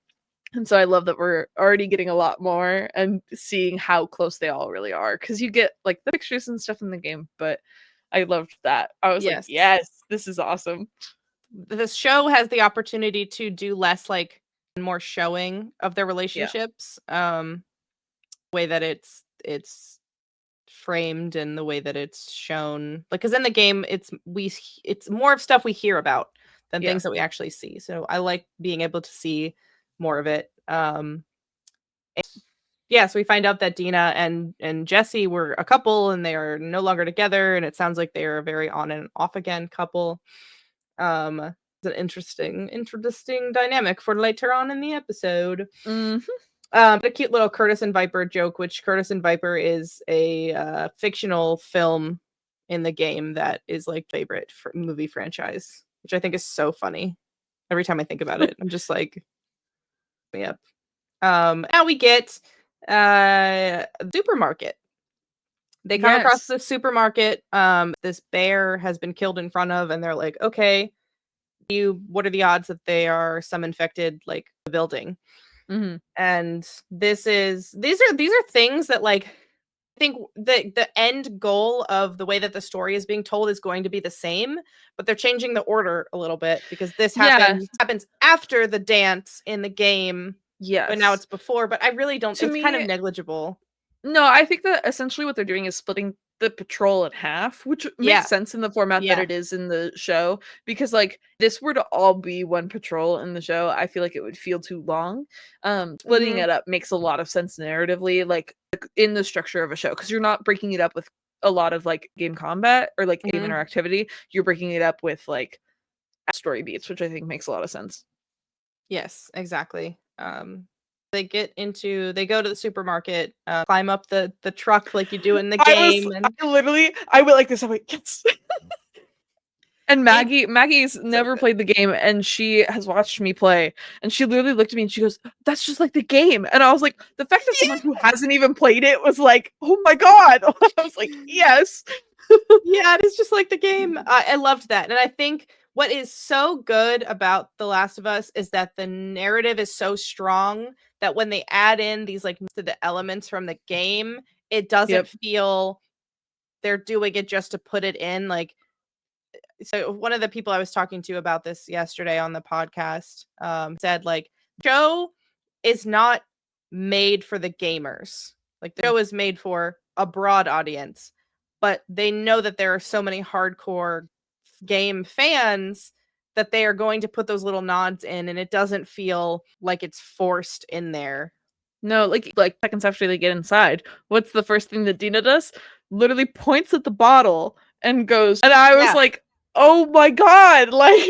And so I love that we're already getting a lot more and seeing how close they all really are because you get like the pictures and stuff in the game, but I loved that. I was like, Yes. yes, this is awesome. this show has the opportunity to do less like more showing of their relationships. Way that it's framed and the way that it's shown, like, because in the game it's more of stuff we hear about than Yeah. things that we actually see, so I like being able to see more of it. Yeah, so we find out that Dina and Jesse were a couple and they are no longer together, and it sounds like they are a very on and off again couple. It's an interesting dynamic for later on in the episode. Mhm. A cute little Curtis and Viper joke, which Curtis and Viper is a fictional film in the game that is like favorite movie franchise, which I think is so funny. Every time I think about it, I'm just like, yep. Now we get supermarket. They come across Yes. the supermarket. This bear has been killed in front of, and they're like, okay, what are the odds that they are some infected like the building? Mhm. And these are things that like I think the end goal of the way that the story is being told is going to be the same, but they're changing the order a little bit because this Yeah. happens after the dance in the game, but now Yes. it's before. But I really don't. To It's kind of me, negligible. no, I think that essentially what they're doing is splitting the patrol in half, which Yeah, makes sense in the format that yeah. it is in the show. Because like this were to all be one patrol in the show, I feel like it would feel too long. Splitting Hmm. it up makes a lot of sense narratively, like in the structure of a show, because you're not breaking it up with a lot of like game combat or like game Hmm. interactivity. You're breaking it up with like story beats, which I think makes a lot of sense. Yes, exactly. They go to the supermarket, climb up the truck like you do in the game, and I went like this. I went, yes. And they Maggie's so never good. played the game, and she has watched me play, and she literally looked at me and she goes, "That's just like the game." And I was like, the fact that someone who hasn't even played it was like, "Oh my god." I was like, "Yes." Yeah, it is just like the game. I loved that. And I think what is so good about The Last of Us is that the narrative is so strong that when they add in these like to the elements from the game, it doesn't Yep. feel they're doing it just to put it in. Like, so one of the people I was talking to about this yesterday on the podcast said like show is not made for the gamers. Like the show is made for a broad audience, but they know that there are so many hardcore game fans that they are going to put those little nods in, and it doesn't feel like it's forced in there. No, like seconds after they get inside, what's the first thing that Dina does? Literally points at the bottle and goes, and I was Yeah. like, "Oh my god!" Like,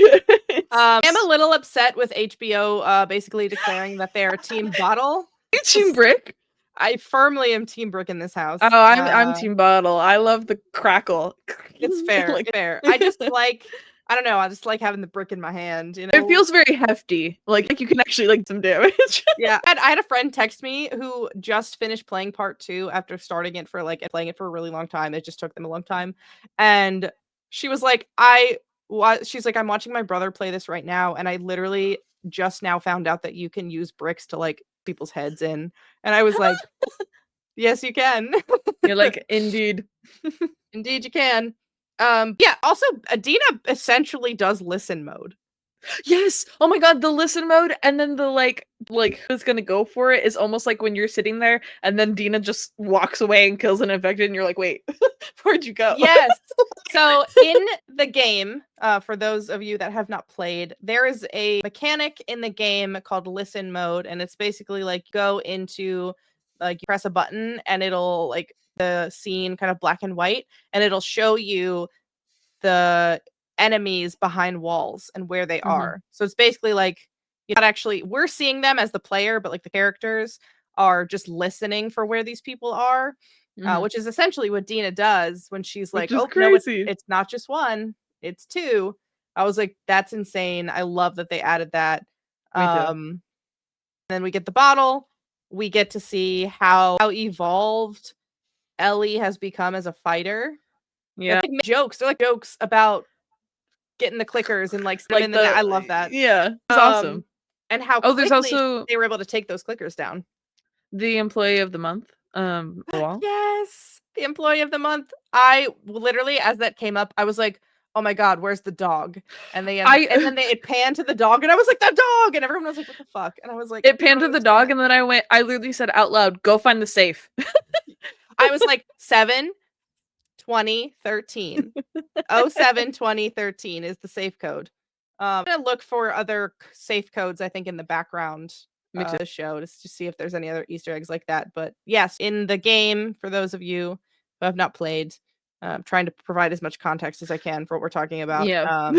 I'm a little upset with HBO basically declaring that they're Team Bottle. Team Brick. I firmly am Team Brooke in this house. Oh, I'm Team Bottle. I love the crackle. It's fair. Like, It's fair. I just like I don't know. I just like having the brick in my hand. You it know. feels very hefty. Like you can actually like some damage. Yeah, I had a friend text me who just finished playing part 2 after starting it for like playing it for a really long time. It just took them a long time, and she was like, she's like, I'm watching my brother play this right now, and I literally just now found out that you can use bricks to like people's heads in, and I was like, yes, you can. You're like, indeed. Indeed, you can. Yeah. Also, Adina essentially does listen mode. Yes. Oh my god, the listen mode and then the like who's gonna go for it is almost like when you're sitting there and then Dina just walks away and kills an infected and you're like, wait, where'd you go? Yes. So in the game, for those of you that have not played, there is a mechanic in the game called listen mode, and it's basically like go into like you press a button and it'll like the scene kind of black and white, and it'll show you the enemies behind walls and where they Mhm. are. So it's basically like you're not actually we're seeing them as the player, but like the characters are just listening for where these people are, Mhm. which is essentially what Dina does when she's like, Which is "Oh no, crazy. it's not just one, it's two." I was like, "That's insane." I love that they added that. Me too. Then we get the bottle. We get to see how evolved Ellie has become as a fighter. Yeah. They make jokes. They're like jokes about getting the clickers and like Like cinnamon, and the I love that. yeah, it's Um, awesome. and how Oh, there's quickly also they were able to take those clickers down. the employee of the month, wall. Yes, the employee of the month. I literally, as that came up, I was like, oh my God, where's the dog? And they I- and then it panned to the dog, and I was like, the dog, and everyone was like, what the fuck? And I was like, It panned to the dog, and then I literally said out loud, "Go find the safe." I was like 7/20/13. 07/20/13 is the safe code. I'm gonna look for other safe codes, I think, in the background Me too. of the show to see if there's any other Easter eggs like that. But yes, in the game, for those of you who have not played, I'm trying to provide as much context as I can for what we're talking about. Yeah.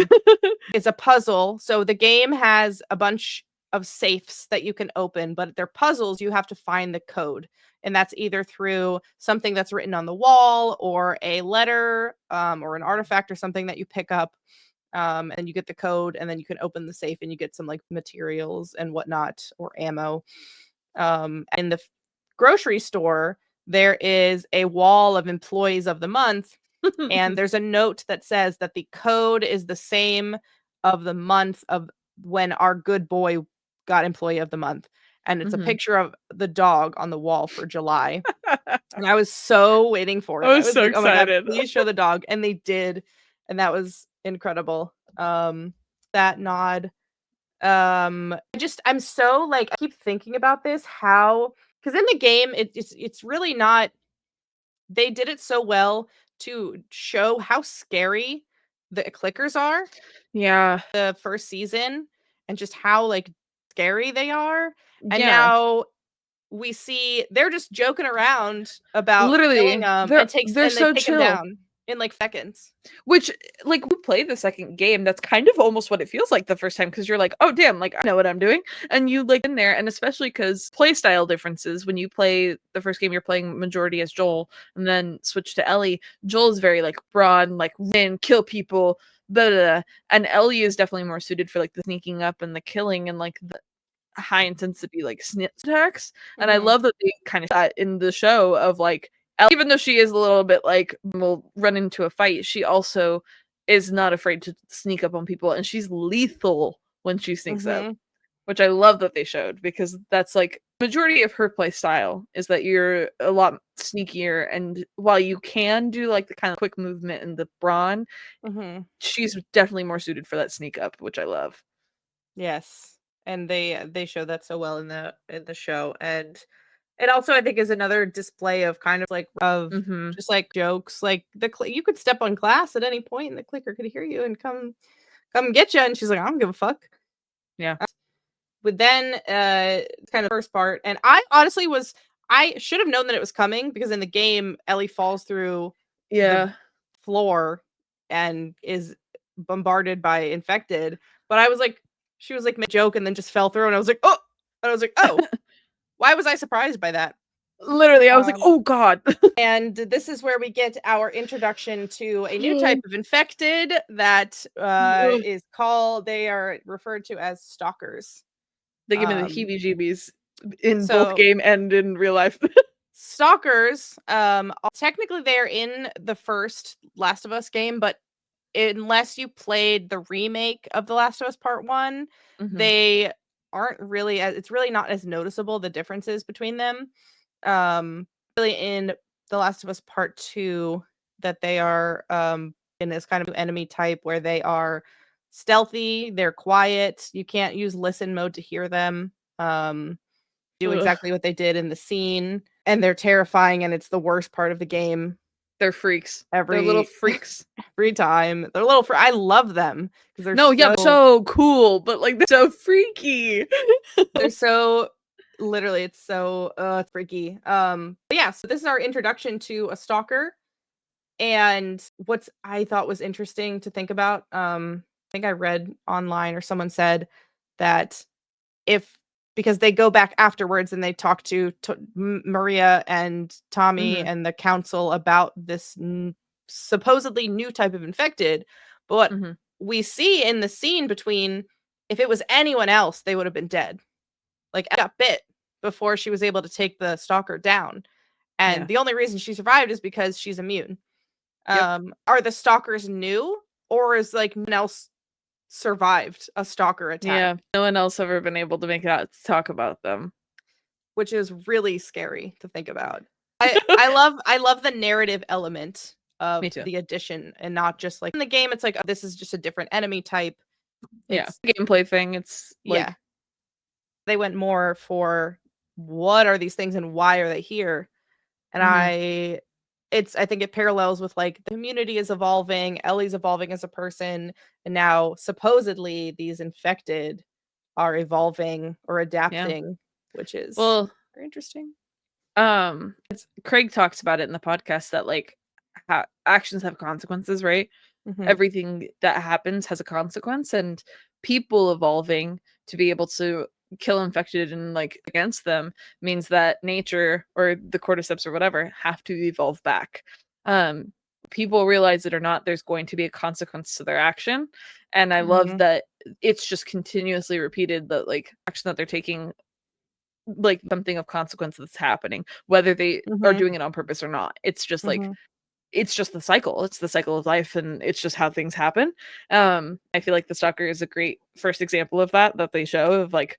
It's a puzzle. So the game has a bunch of safes that you can open, but they're puzzles. You have to find the code. And that's either through something that's written on the wall or a letter or an artifact or something that you pick up. And you get the code, and then you can open the safe and you get some like materials and whatnot or ammo. In the grocery store, there is a wall of employees of the month, and there's a note that says that the code is the same of the month of when our good boy got employee of the month. And it's a picture of the dog on the wall for July. And I was so waiting for it. I was so like, oh my God, excited. please show the dog. And they did. And that was incredible. That nod. I'm so like, I keep thinking about this, how, because in the game, it's really not, they did it so well to show how scary the clickers are Yeah. the first season, and just how like scary they are. And Yeah. now we see they're just joking around about Literally, killing them, they're and they're they so take them chill. down in like seconds. Which, like, we play the second game, that's kind of almost what it feels like the first time, because you're like, oh damn, like I know what I'm doing, and you like in there, and especially because play style differences. When you play the first game, you're playing majority as Joel, and then switch to Ellie. Joel is very like broad, like win, kill people, blah, blah, blah. And Ellie is definitely more suited for like the sneaking up and the killing and like the high intensity like snip attacks. And I love that they kind of that in the show of like even though she is a little bit like will run into a fight, she also is not afraid to sneak up on people, and she's lethal when she sneaks up, which I love that they showed, because that's like majority of her play style is that you're a lot sneakier, and while you can do like the kind of quick movement and the brawn, she's definitely more suited for that sneak up, which I love. Yes. And they show that so well in the show. And it also, I think, is another display of kind of like of just like jokes, like you could step on glass at any point and the clicker could hear you and come get you. And she's like, I don't give a fuck. Yeah. But then kind of first part, and I honestly I should have known that it was coming, because in the game Ellie falls through the floor and is bombarded by infected. But I was like, she was like, made a joke and then just fell through, and I was like, oh, and I was like, oh, why was I surprised by that? Literally, I was like, oh God. And this is where we get our introduction to a new type of infected that is called, they are referred to as stalkers. They give me the heebie-jeebies in both game and in real life. Stalkers, technically they're in the first Last of Us game, but unless you played the remake of The Last of Us Part 1, they aren't really it's really not as noticeable, the differences between them. Really in The Last of Us Part 2, that they are in this kind of enemy type where they are stealthy, they're quiet, you can't use listen mode to hear them. Do exactly what they did in the scene, and they're terrifying, and it's the worst part of the game. They're freaks. They're Every little freaks. every time. They're little I love them because they're yeah, so cool, but like they're so freaky. They're so literally, it's so freaky. But yeah, so this is our introduction to a stalker. And what I thought was interesting to think about, I think I read online or someone said that because they go back afterwards and they talk to Maria and Tommy and the council about this supposedly new type of infected. But what we see in the scene between, if it was anyone else, they would have been dead. Like, got bit before she was able to take the stalker down. And the only reason she survived is because she's immune. Are the stalkers new, or is like no one else survived a stalker attack? Yeah, no one else ever been able to make that talk about them, which is really scary to think about. I love the narrative element of Me too. the addition, and not just like in the game it's like, oh, this is just a different enemy type. Yeah, It's gameplay thing. It's like yeah. They went more for what are these things and why are they here? And I think it parallels with like the community is evolving, Ellie's evolving as a person, and now supposedly these infected are evolving or yeah. adapting, which is Well, very interesting. Craig talks about it in the podcast that like actions have consequences, right? Mhm. Everything that happens has a consequence, and people evolving to be able to kill infected and like against them means that nature or the cordyceps or whatever have to evolve back. um People realize it or not, there's going to be a consequence to their action, and I love Mhm. that it's just continuously repeated that like action that they're taking, like something of consequence that's happening, whether they are Mhm. doing it on purpose or not. It's just like Mhm. it's just the cycle. It's the cycle of life, and it's just how things happen. I feel like the Stalker is a great first example of that they show of like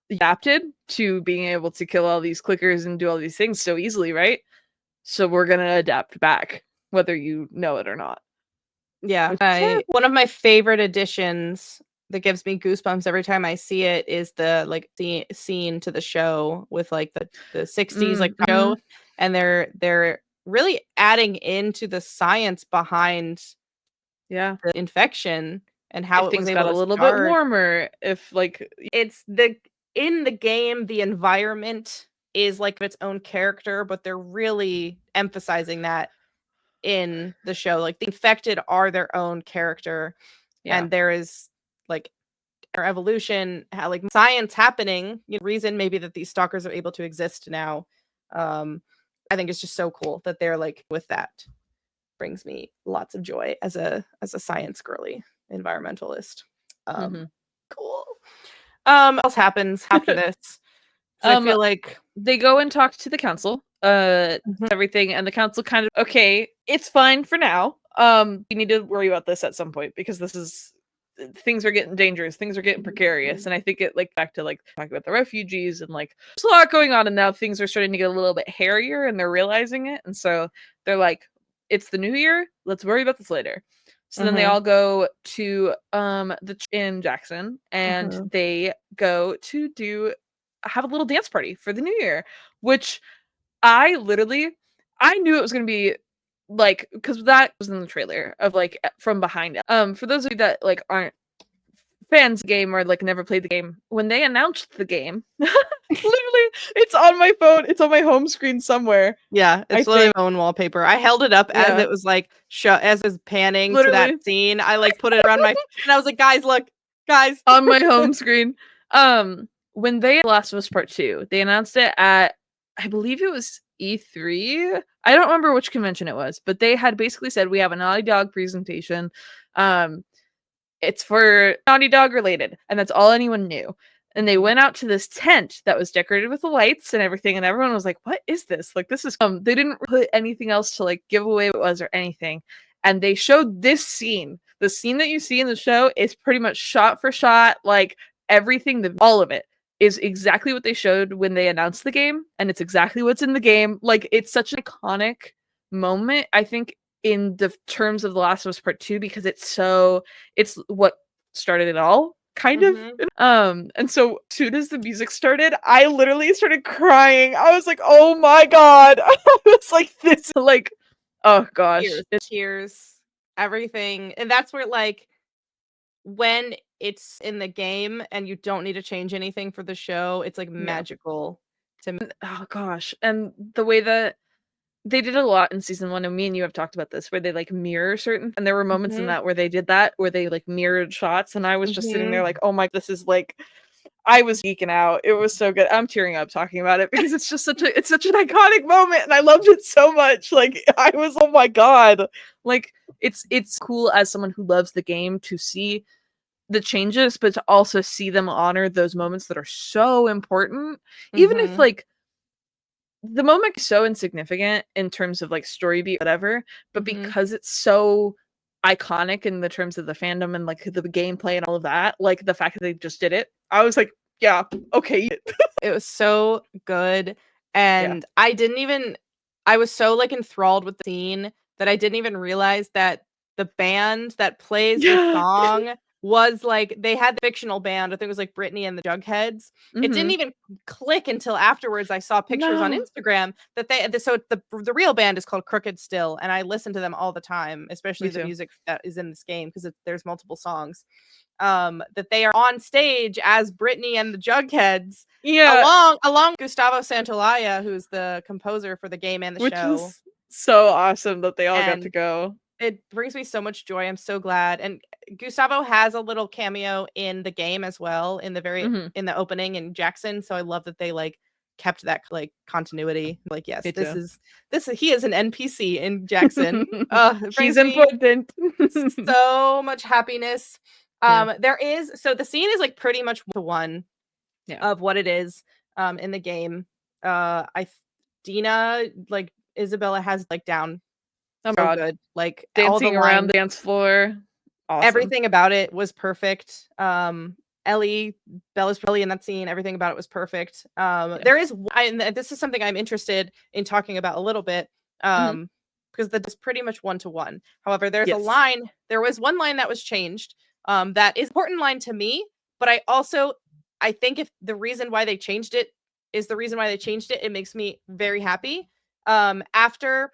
adapted to being able to kill all these clickers and do all these things so easily, right? So we're gonna adapt back, whether you know it or not. Yeah, Which is I one of my favorite additions that gives me goosebumps every time I see it is the like the scene to the show with like the 60s like show, mm-hmm. and they're really adding into the science behind Yeah. the infection and how If it was things got able a to little bit start. warmer, if like It's the in the game, the environment is like its own character, but they're really emphasizing that in the show. Like the infected are their own character, yeah. and there is like their evolution, how like science happening. Reason maybe that these stalkers are able to exist now. Um, I think it's just so cool that they're like with that. Brings me lots of joy as a science girly environmentalist. Mm-hmm. Cool. What else happens after this? Because I um feel like they go and talk to the council, Mhm. everything, and the council kind of, okay, it's fine for now. We need to worry about this at some point because this is things are getting dangerous, things are getting precarious, and I think it like back to like talking about the refugees and like there's a lot going on, and now things are starting to get a little bit hairier, and they're realizing it, and so they're like, it's the new year, let's worry about this later. So then they Mhm. all go to in Jackson, and Mhm. they go to do have a little dance party for the new year, which I literally I knew it was gonna be like, because that was in the trailer of like from behind it. For those of you that like aren't fans of the game or like never played the game, when they announced the game, literally it's on my phone, it's on my home screen somewhere. Yeah, I it's literally think. my own wallpaper. I held it up as Yeah, it was like as it's panning to that literally scene. I like put it around my and I was like, guys, look, guys. on my home screen. When they Last of Us Part 2, they announced it at, I believe it was E3. I don't remember which convention it was, but they had basically said we have a Naughty Dog presentation. Um, it's for Naughty Dog related, and that's all anyone knew. And they Mhm. went out to this tent that was decorated with the lights and everything, and everyone was like, "What is this? Like, this is." They didn't put anything else to like give away what it was or anything, and they showed this scene. The scene that you see in the show is pretty much shot for shot, like everything, all of it is exactly what they showed when they announced the game, and it's exactly what's in the game. Like, it's such an iconic moment, I think, in the terms of The Last of Us Part 2, because it's what started it all, kind of. Mhm. And so as soon as the music started, I literally started crying. I was like, oh my god. I was like, this like, oh gosh. Tears, tears, everything. And that's where like when it's in the game and you don't need to change anything for the show, it's like Yeah. magical to me. Oh gosh. And the way that they did a lot in season 1, and me and you have talked about this, where they like mirror certain, and there were moments in Mhm. that where they did that, where they like mirrored shots, and I was just sitting there Mhm. like, oh my, this is like, I was geeking out. It was so good. I'm tearing up talking about it because it's such an iconic moment, and I loved it so much. Like, I was, oh my god. Like, it's cool as someone who loves the game to see the changes, but to also see them honor those moments that are so important. Even if Mhm. like the moment is so insignificant in terms of like story beat, whatever, but Mhm. because it's so iconic in the terms of the fandom and like the gameplay and all of that, like the fact that they just did it, I was like, yeah, okay. It was so good, Yeah. and I was so, like, enthralled with the scene that I didn't even realize that the band that plays the song was like they had the fictional band. I think it was like Britney and the Jugheads. It didn't even click until afterwards. I saw pictures on No. Instagram that the real band is called Crooked Still, and I listen to them all the time, especially Me the too. music that is in this game because there's multiple songs. That they are on stage as Britney and the Jugheads, Yeah, along Gustavo Santaolalla, who's the composer for the game and the which show. was so awesome that they all got to And go. it brings me so much joy. I'm so glad. And Gustavo has a little cameo in the game as well in the opening in Jackson. So I love that they like kept that like continuity. Like, yes, Me too. he is an NPC in Jackson. It brings He's me important. so much happiness. Yeah. So the scene is like pretty much one Yeah. of what it is in the game. Dina, like Isabella has like down Oh so God. good. Like all the Dancing around lines, the dance floor. Awesome. everything about it was perfect. Bella's in that scene, everything about it was perfect. There is and this is something I'm interested in talking about a little bit. Because that is pretty much one to one. However, there was one line that was changed. That is an important line to me, but I think if the reason why they changed it is the reason why they changed it, it makes me very happy. After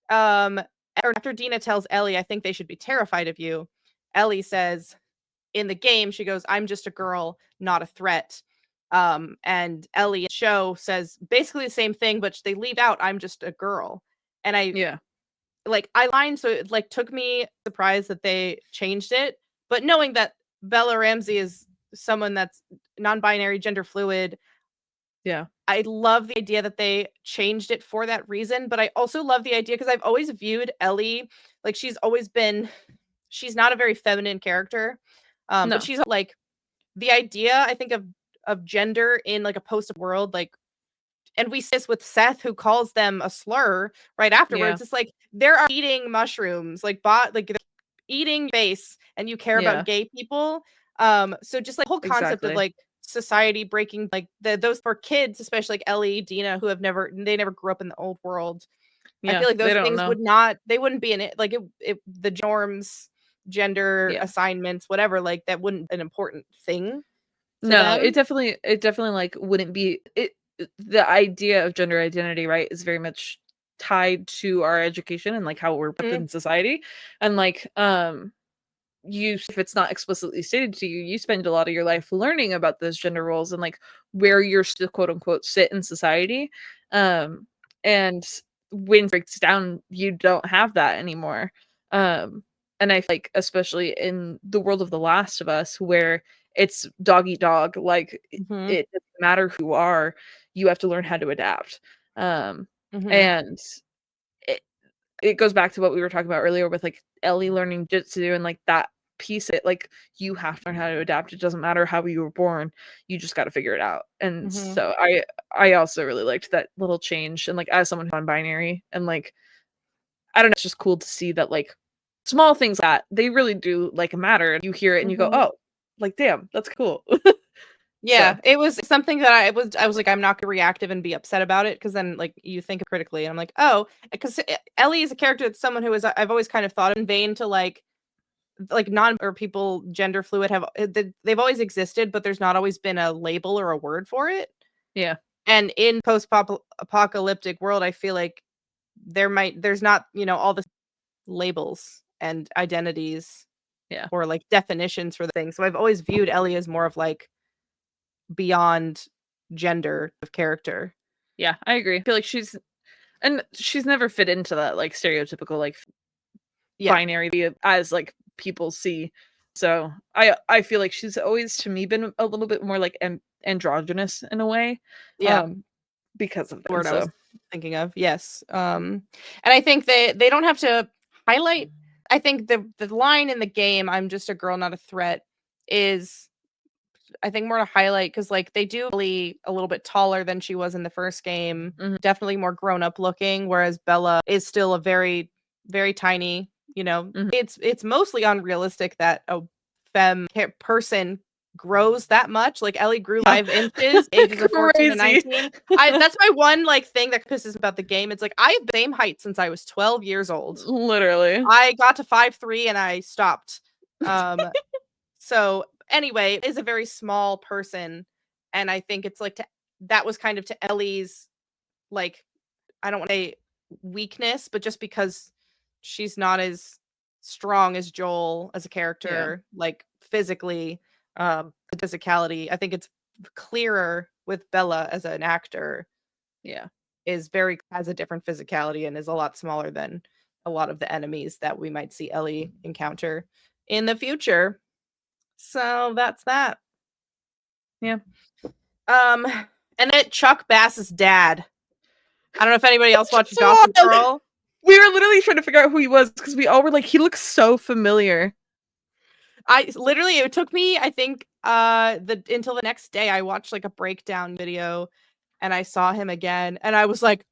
Dina tells Ellie, I think they should be terrified of you. Ellie says in the game, she goes, I'm just a girl, not a threat. And Ellie in the show says basically the same thing, but they leave out, I'm just a girl. And so it like took me surprised that they changed it. But knowing that Bella Ramsey is someone that's non-binary, gender fluid, Yeah. I love the idea that they changed it for that reason, but I also love the idea because I've always viewed Ellie like she's not a very feminine character. No. But she's like the idea, I think, of gender in like a post world, like, and we see this with Seth, who calls them a slur right afterwards. Yeah. It's like they're eating mushrooms, like they're eating base, and you care Yeah. about gay people. So just like the whole concept of Exactly. like society breaking, like those for kids, especially like Ellie, Dina, who they never grew up in the old world. I Yeah. feel like They those don't things know. they wouldn't be in it. Like the norms, gender Yeah. assignments, whatever, like that wouldn't be an important thing to No, them. it definitely like wouldn't be it. The idea of gender identity, right, is very much tied to our education and like how we're put in society, and like if it's not explicitly stated to you, you spend a lot of your life learning about those gender roles and like where you're still quote unquote sit in society. And when it breaks down, you don't have that anymore. And I feel like especially in the world of The Last of Us, where it's dog eat dog, like it doesn't matter who you are, you have to learn how to adapt. And it goes back to what we were talking about earlier with like Ellie learning jitsu and like that piece it like you have to learn how to adapt. It doesn't matter how you were born, you just got to figure it out. And so I also really liked that little change, and like as someone who's non-binary, and like I don't know, it's just cool to see that like small things that they really do like matter, and you hear it and you go, oh, like damn, that's cool. Yeah, So it was something that I was like, I'm not gonna reactive and be upset about it, because then like you think critically, and I'm like, oh, because Ellie is a character that's someone who is I've always kind of thought in vain to like non or people gender fluid they've always existed, but there's not always been a label or a word for it. yeah. And in post apocalyptic world, I feel like there's not, all the labels and identities Yeah. or like definitions for the thing. So I've always viewed Ellie as more of like beyond gender of character. Yeah, I agree. I feel like she's never fit into that like stereotypical like Yeah. binary as like people see. So I feel like she's always to me been a little bit more like androgynous in a way. Yeah. Because of The that. word I So was thinking of. Yes. And I think they don't have to highlight. I think the line in the game, I'm just a girl, not a threat, is I think more to highlight, because like they do really a little bit taller than she was in the first game, definitely more grown up looking, whereas Bella is still a very, very tiny, it's mostly unrealistic that a person grows that much. Like Ellie grew 5 inches, ages of 14 to Crazy. 19. That's my one like thing that pisses me about the game. It's like I have the same height since I was 12 years old. Literally. I got to 5'3" and I stopped. So anyway, is a very small person, and I think it's like that was kind of to Ellie's like I don't want to say weakness, but just because she's not as strong as Joel as a character, like physically, the physicality. I think it's clearer with Bella as an actor. Yeah. Has a different physicality and is a lot smaller than a lot of the enemies that we might see Ellie encounter in the future. So that's that. Yeah. And then Chuck Bass's dad. I don't know if anybody else watches So Gossip wild. Girl. We were literally trying to figure out who he was because we all were like, he looks so familiar. It took me, I think, until the next day I watched like a breakdown video and I saw him again and I was like,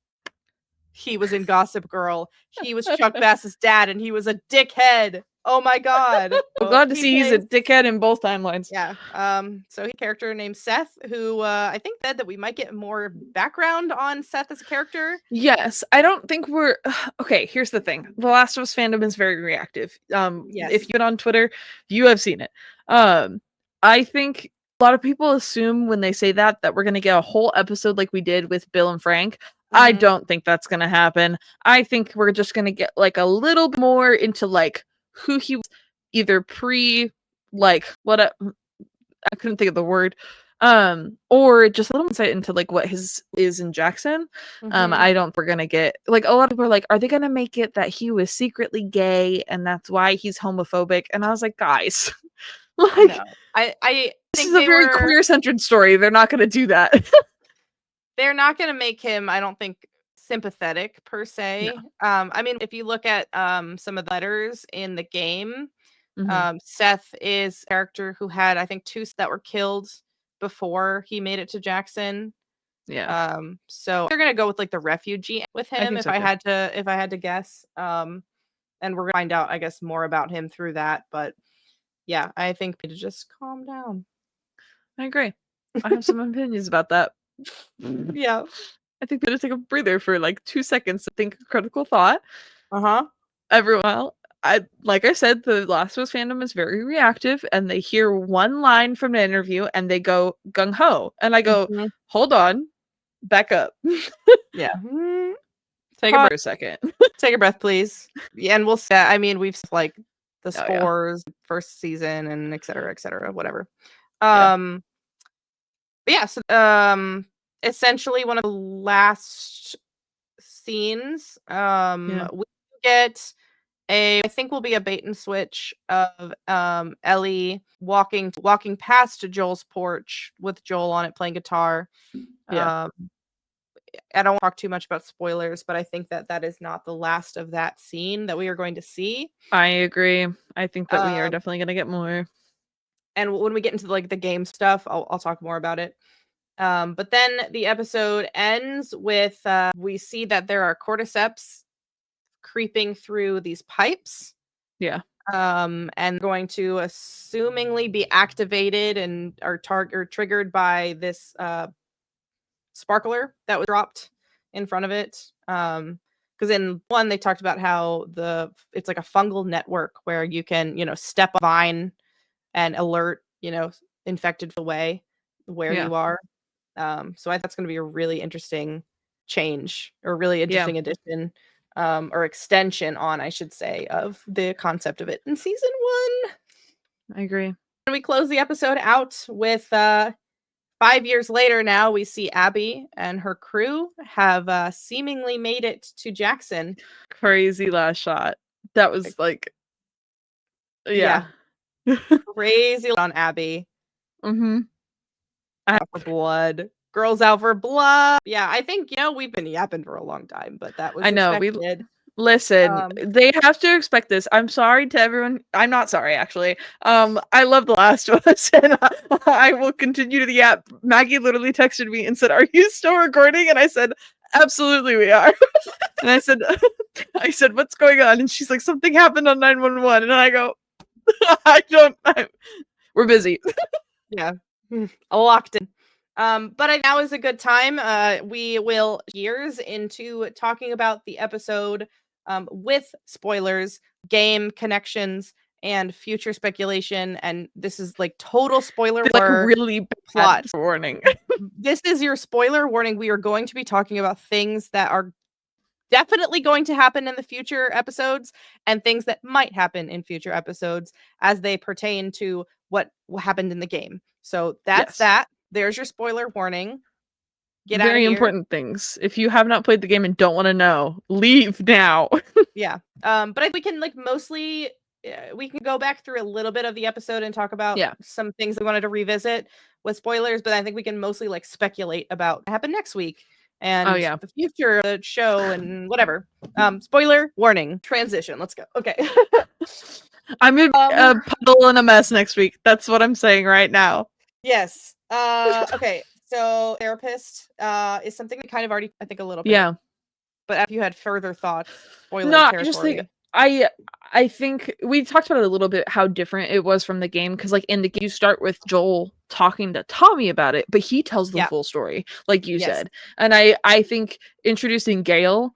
he was in Gossip Girl. He was Chuck Bass's dad and he was a dickhead. Oh my god. I'm glad to see he's a dickhead in both timelines. Yeah. So he character named Seth, who I think said that we might get more background on Seth as a character. Yes, I don't think we're okay. Here's the thing: The Last of Us fandom is very reactive. Yes. If you've been on Twitter, you have seen it. I think a lot of people assume when they say that we're gonna get a whole episode like we did with Bill and Frank. I don't think that's gonna happen. I think we're just gonna get like a little bit more into like who he was, either pre, like what I couldn't think of the word. Or just a little insight into like what his is in Jackson. I don't think we're gonna get like a lot of people are like, are they gonna make it that he was secretly gay and that's why he's homophobic? And I was like, guys, like no. I this think is a very queer centered story. They're not gonna do that. They're not gonna make him, I don't think, sympathetic per se. No. I mean, if you look at some of the letters in the game, Mhm. Seth is a character who had, I think, 2 that were killed before he made it to Jackson. Yeah. So they're gonna go with like the refugee with I him think if so I too. had to guess. And we're gonna find out, I guess, more about him through that. But yeah, I think we need to just calm down. I agree. I have some opinions about that. Yeah. I think we gotta take a breather for like 2 seconds to think critical thought. Uh-huh. Everyone, like I said, the Last of Us fandom is very reactive, and they hear one line from an interview and they go gung ho, and I go, Mhm. hold on, back up, Yeah. take a breath for a second. Take a breath, please. Yeah, and we'll say, I mean, we've like the Oh, yeah. spores, first season, and et cetera, whatever. Yeah. But yeah, so essentially one of the last scenes, we get I think will be a bait and switch of Ellie walking past Joel's porch with Joel on it playing guitar. Yeah. I don't want to talk too much about spoilers, but I think that is not the last of that scene that we are going to see. I agree. I think that we are Um, definitely gonna get more. And when we get into like the game stuff, I'll talk more about it. But then the episode ends with we see that there are cordyceps creeping through these pipes. Yeah. And going to assumingly be activated and are triggered by this sparkler that was dropped in front of it. Because in one they talked about how it's like a fungal network where you can, step on a vine and alert, infected away where Yeah. you are. So I think that's going to be a really interesting change or really interesting addition, or extension on, I should say, of the concept of it in season 1. I agree. And we close the episode out with 5 years later now we see Abby and her crew have seemingly made it to Jackson. Crazy last shot. That was like, yeah. Crazy on Abby. Mm-hmm. Out for blood. Girls out for blood. Yeah, I think, we've been yapping for a long time, but that was I know. expected. Listen, they have to expect this. I'm sorry to everyone. I'm not sorry, actually. I love The Last of Us, and I will continue to the app. Maggie literally texted me and said, "Are you still recording?" And I said, "Absolutely, we are." And I said, "What's going on?" And she's like, "Something happened on 911." And I go, "We're busy." Yeah. Locked in. But now is a good time. We will gears into talking about the episode with spoilers, game connections, and future speculation. And this is like total spoiler Like warning really bad plot. warning. This is your spoiler warning. We are going to be talking about things that are definitely going to happen in the future episodes and things that might happen in future episodes as they pertain to what happened in the game. So that's Yes. that. There's your spoiler warning. Get out of Very here. important things. If you have not played the game and don't want to know, leave now. Yeah. But we can like mostly we can go back through a little bit of the episode and talk about Yeah. some things we wanted to revisit with spoilers, but I think we can mostly like speculate about what happened next week and the future of the show and whatever. Spoiler warning. Transition. Let's go. Okay. I'm gonna be a puddle and a mess next week. That's what I'm saying right now. Yes. Okay. So therapist is something we kind of already I think a little bit. Yeah. But if you had further thoughts, spoiler No, territory. I just think I think we talked about it a little bit how different it was from the game because like in the game you start with Joel talking to Tommy about it, but he tells the full story, like you said. And I think introducing Gale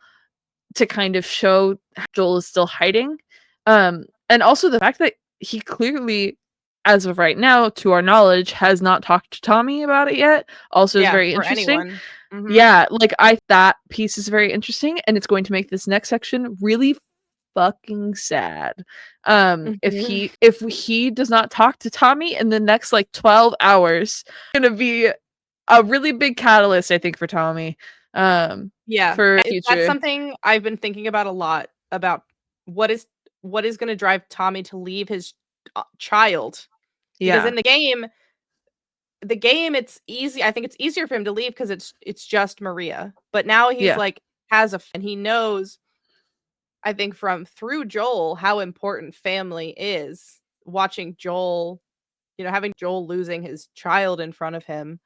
to kind of show Joel is still hiding, and also the fact that he clearly, as of right now, to our knowledge, has not talked to Tommy about it yet. Also, is very interesting. Yeah, like that piece is very interesting, and it's going to make this next section really fucking sad. If he does not talk to Tommy in the next like 12 hours, it's gonna be a really big catalyst, I think, for Tommy. For future. That's something I've been thinking about a lot about what is going to drive Tommy to leave his child. Because in the game it's easy. I think it's easier for him to leave because it's just Maria. But now he's like and he knows, I think through Joel how important family is. Watching Joel, having Joel losing his child in front of him,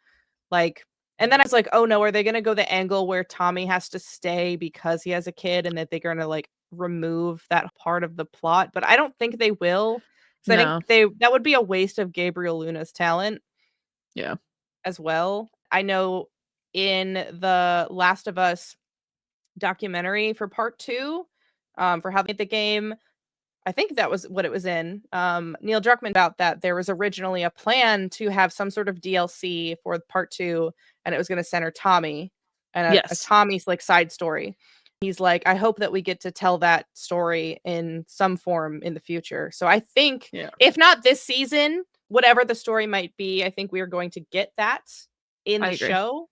like. And then I was like, oh no, are they gonna go the angle where Tommy has to stay because he has a kid and that they're gonna like remove that part of the plot? But I don't think they will. Because I think that would be a waste of Gabriel Luna's talent. Yeah. As well. I know in the Last of Us documentary for part 2, for how they made the game, I think that was what it was in. Neil Druckmann about that there was originally a plan to have some sort of DLC for part 2, and it was going to center Tommy and a Tommy's like side story. He's like, I hope that we get to tell that story in some form in the future. So I think if not this season, whatever the story might be, I think we are going to get that in the show.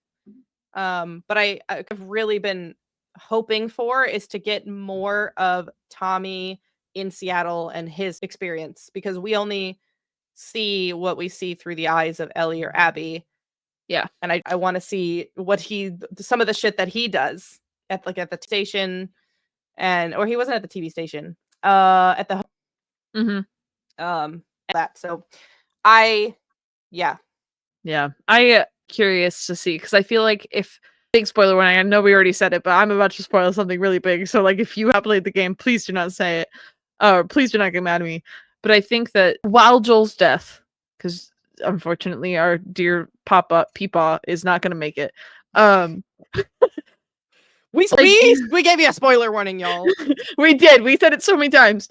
But I've really been hoping for is to get more of Tommy in Seattle and his experience, because we only see what we see through the eyes of Ellie or Abby. Yeah. And I want to see what some of the shit that he does at the station, or he wasn't at the TV station, at the that. So I curious to see, because I feel like if big spoiler warning, I know we already said it, but I'm about to spoil something really big, so like if you have played the game, please do not say it, or please do not get mad at me. But I think that while Joel's death, because unfortunately our dear Papa Peepaw is not going to make it, we gave you a spoiler warning, y'all. We said it so many times.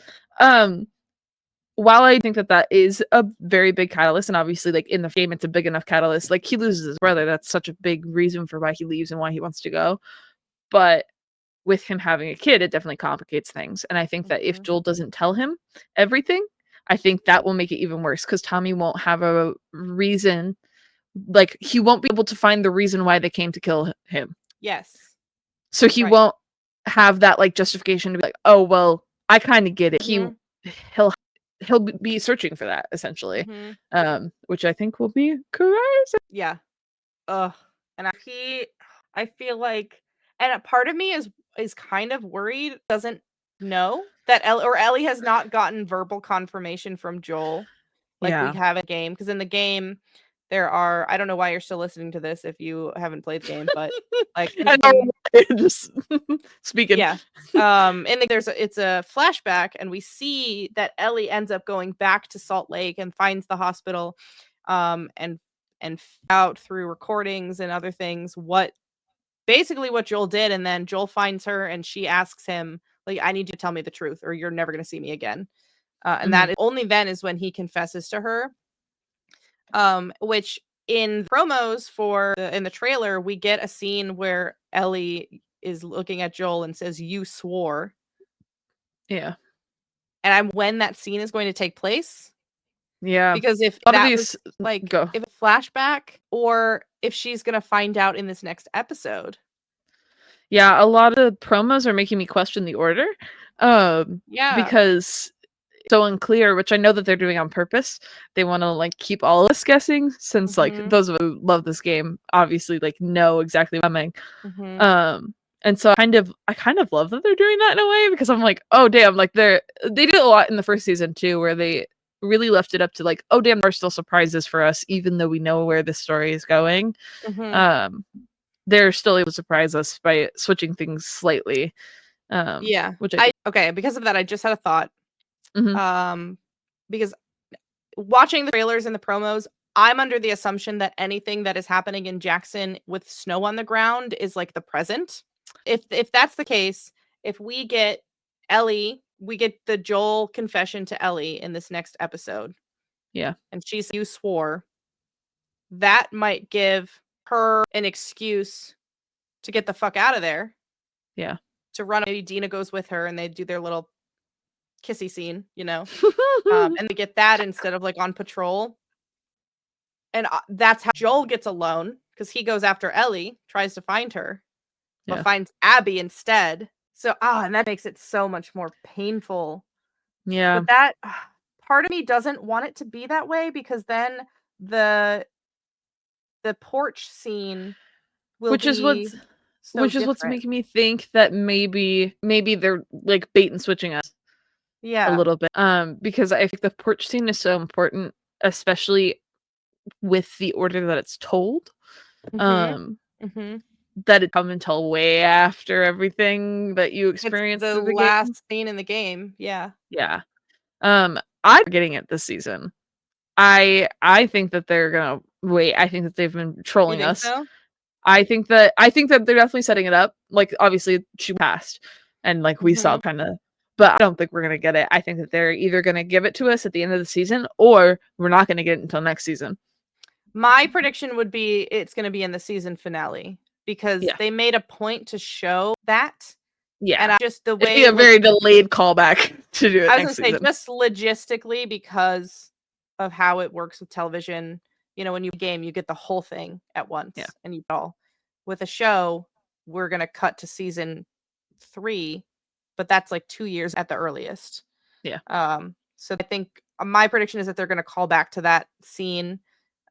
While I think that is a very big catalyst, and obviously, like, in the game, it's a big enough catalyst, like, he loses his brother, that's such a big reason for why he leaves and why he wants to go, but with him having a kid, it definitely complicates things, and I think that if Joel doesn't tell him everything, I think that will make it even worse, because Tommy won't have a reason, like, he won't be able to find the reason why they came to kill him. Yes. So he won't have that, like, justification to be like, oh, well, I kind of get it. He'll be searching for that, essentially, which I think will be crazy. Yeah. And I feel like, and a part of me is kind of worried, doesn't know that Ellie has not gotten verbal confirmation from Joel, like we have a game, because in the game there are, I don't know why you're still listening to this if you haven't played the game, but like I know, just speaking. Yeah. It's a flashback, and we see that Ellie ends up going back to Salt Lake and finds the hospital, and out through recordings and other things what Joel did, and then Joel finds her and she asks him, like, I need you to tell me the truth or you're never going to see me again. And that only then is when he confesses to her. Which in promos in the trailer, we get a scene where Ellie is looking at Joel and says, "You swore." Yeah. And I'm when that scene is going to take place. Yeah. Because if A lot of that these was like go. if a flashback or if she's gonna find out in this next episode. Yeah, a lot of promos are making me question the order. Yeah. Because so unclear, which I know that they're doing on purpose. They want to like keep all of us guessing since like those of us who love this game obviously like know exactly what's coming. And so I kind of love that they're doing that in a way because I'm like, oh damn, like they did a lot in the first season too, where they really left it up to like, oh damn, there are still surprises for us, even though we know where this story is going. They're still able to surprise us by switching things slightly. Yeah. Which okay, because of that, I just had a thought. Mhm. Because watching the trailers and the promos, I'm under the assumption that anything that is happening in Jackson with snow on the ground is like the present. If that's the case, if we get the Joel confession to Ellie in this next episode. Yeah. And she's you swore. That might give her an excuse to get the fuck out of there. Yeah. To run. Maybe Dina goes with her and they do their little kissy scene, you know. And they get that instead of like on patrol. And that's how Joel gets alone because he goes after Ellie, tries to find her, but finds Abby instead. So, and that makes it so much more painful. Yeah. But that part of me doesn't want it to be that way because then the porch scene will which is what's making me think that maybe they're like bait and switching us a little bit. Because I think the porch scene is so important, especially with the order that it's told. That it come until way after everything that you experienced the through the last game. scene in the game. Yeah. Yeah. I'm getting it this season. I think that they're gonna wait. I think that they've been trolling You think us. so? I think that they're definitely setting it up. Like obviously she passed and like we saw kind of, but I don't think we're gonna get it. I think that they're either gonna give it to us at the end of the season or we're not gonna get it until next season. My prediction would be it's gonna be in the season finale because they made a point to show that. Yeah. And just the way it'd be a very delayed callback to do it I was next gonna say, season. just logistically because of how it works with television, you know, when you game, you get the whole thing at once and you all. With a show, we're gonna cut to season 3, but that's like 2 years at the earliest. Yeah. So I think my prediction is that they're gonna call back to that scene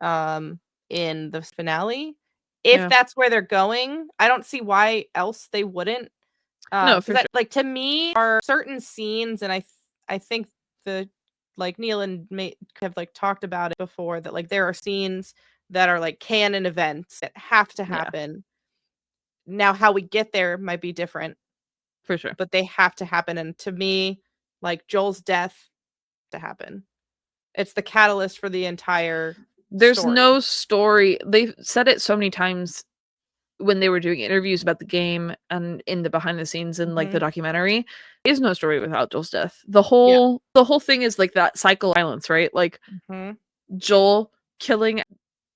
in the finale. If that's where they're going, I don't see why else they wouldn't. No, for sure. Like to me are certain scenes, and I think the like Neil and May have like talked about it before that like there are scenes that are like canon events that have to happen. Now how we get there might be different. For sure. But they have to happen, and to me, like Joel's death to happen. It's the catalyst for the entire There's no story. They've said it so many times when they were doing interviews about the game and in the behind the scenes and like the documentary. There is no story without Joel's death. The whole thing is like that cycle of violence, right? Like Joel killing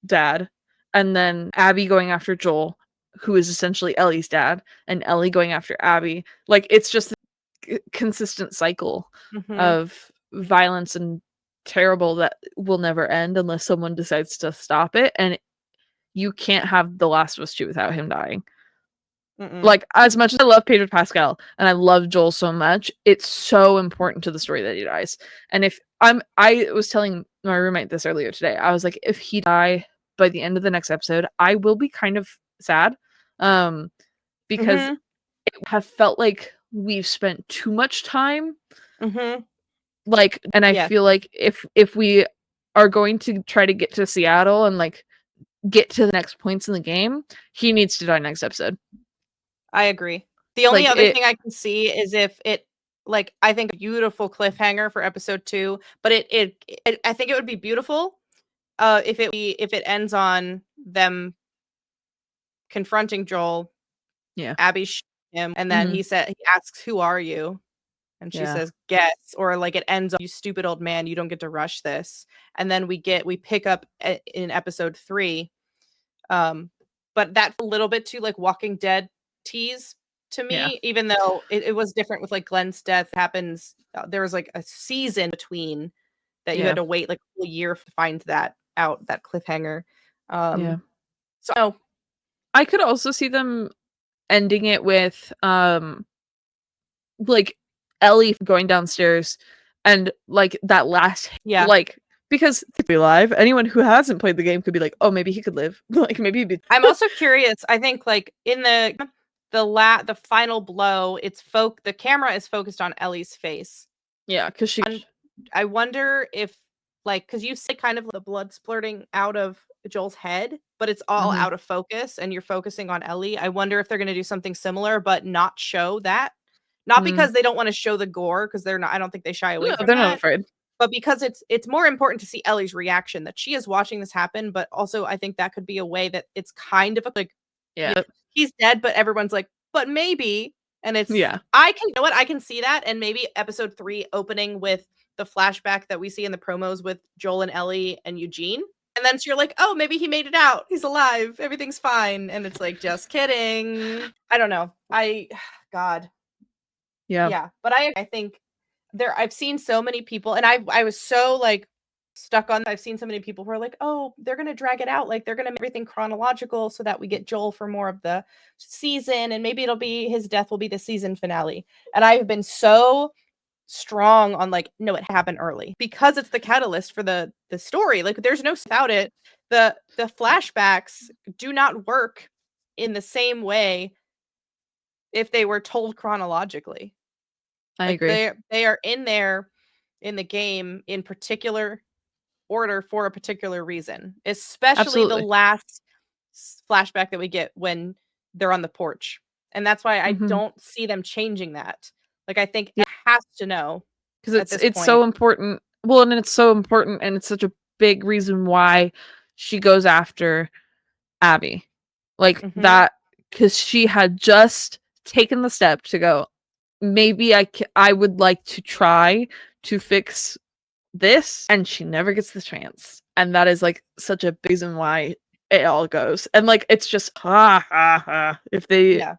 dad and then Abby going after Joel, who is essentially Ellie's dad, and Ellie going after Abby. Like it's just a consistent cycle of violence and terrible that will never end unless someone decides to stop it, and you can't have The Last of Us 2 without him dying. Like as much as I love Pedro Pascal and I love Joel so much, it's so important to the story that he dies. And if I was telling my roommate this earlier today, I was like, if he die by the end of the next episode, I will be kind of sad. Because it have felt like we've spent too much time. Like, and I feel like if we are going to try to get to Seattle and like get to the next points in the game, he needs to die next episode. I agree. The only other thing I can see is if it like I think a beautiful cliffhanger for episode 2, but I think it would be beautiful if it ends on them confronting Joel, Yeah. Abby shoots him, and then he asks, "Who are you?" And she says, "Guess," or like it ends on, "You stupid old man, you don't get to rush this." And then we pick up in episode 3. But that's a little bit too like Walking Dead tease to me, even though it was different with like Glenn's death happens. There was like a season between that you had to wait like a whole year to find that out, that cliffhanger. So I could also see them ending it with like Ellie going downstairs and like that last like, because to be alive, anyone who hasn't played the game could be like, oh, maybe he could live. Like maybe he'd be I'm also curious. I think like in the final blow, the camera is focused on Ellie's face. Yeah, because I wonder if like, because you see kind of the blood splurting out of Joel's head, but it's all out of focus and you're focusing on Ellie. I wonder if they're going to do something similar, but not show that. Not because they don't want to show the gore, because they're not. I don't think they shy away from they're that. not afraid. But because it's more important to see Ellie's reaction, that she is watching this happen. But also, I think that could be a way that it's kind of like, he's dead, but everyone's like, but maybe. And it's, I can, you know what? I can see that. And maybe episode 3 opening with the flashback that we see in the promos with Joel and Ellie and Eugene. And then so you're like, oh, maybe he made it out. He's alive. Everything's fine. And it's like, just kidding. I don't know. God. Yeah. But I think I've seen so many people, and I was so like stuck on, I've seen so many people who are like, oh, they're going to drag it out. Like they're going to make everything chronological so that we get Joel for more of the season. And maybe his death will be the season finale. And I've been so strong on like, no, it happened early because it's the catalyst for the story. Like there's no about it. The flashbacks do not work in the same way if they were told chronologically. I agree. They are in there in the game in particular order for a particular reason, especially the last flashback that we get when they're on the porch. And that's why I don't see them changing that. Like I think it has to know, because it's so important. Well, and it's so important, and it's such a big reason why she goes after Abby, like that, because she had just taken the step to go, maybe I would like to try to fix this, and she never gets the chance. And that is like such a big reason why it all goes. And like it's just if they and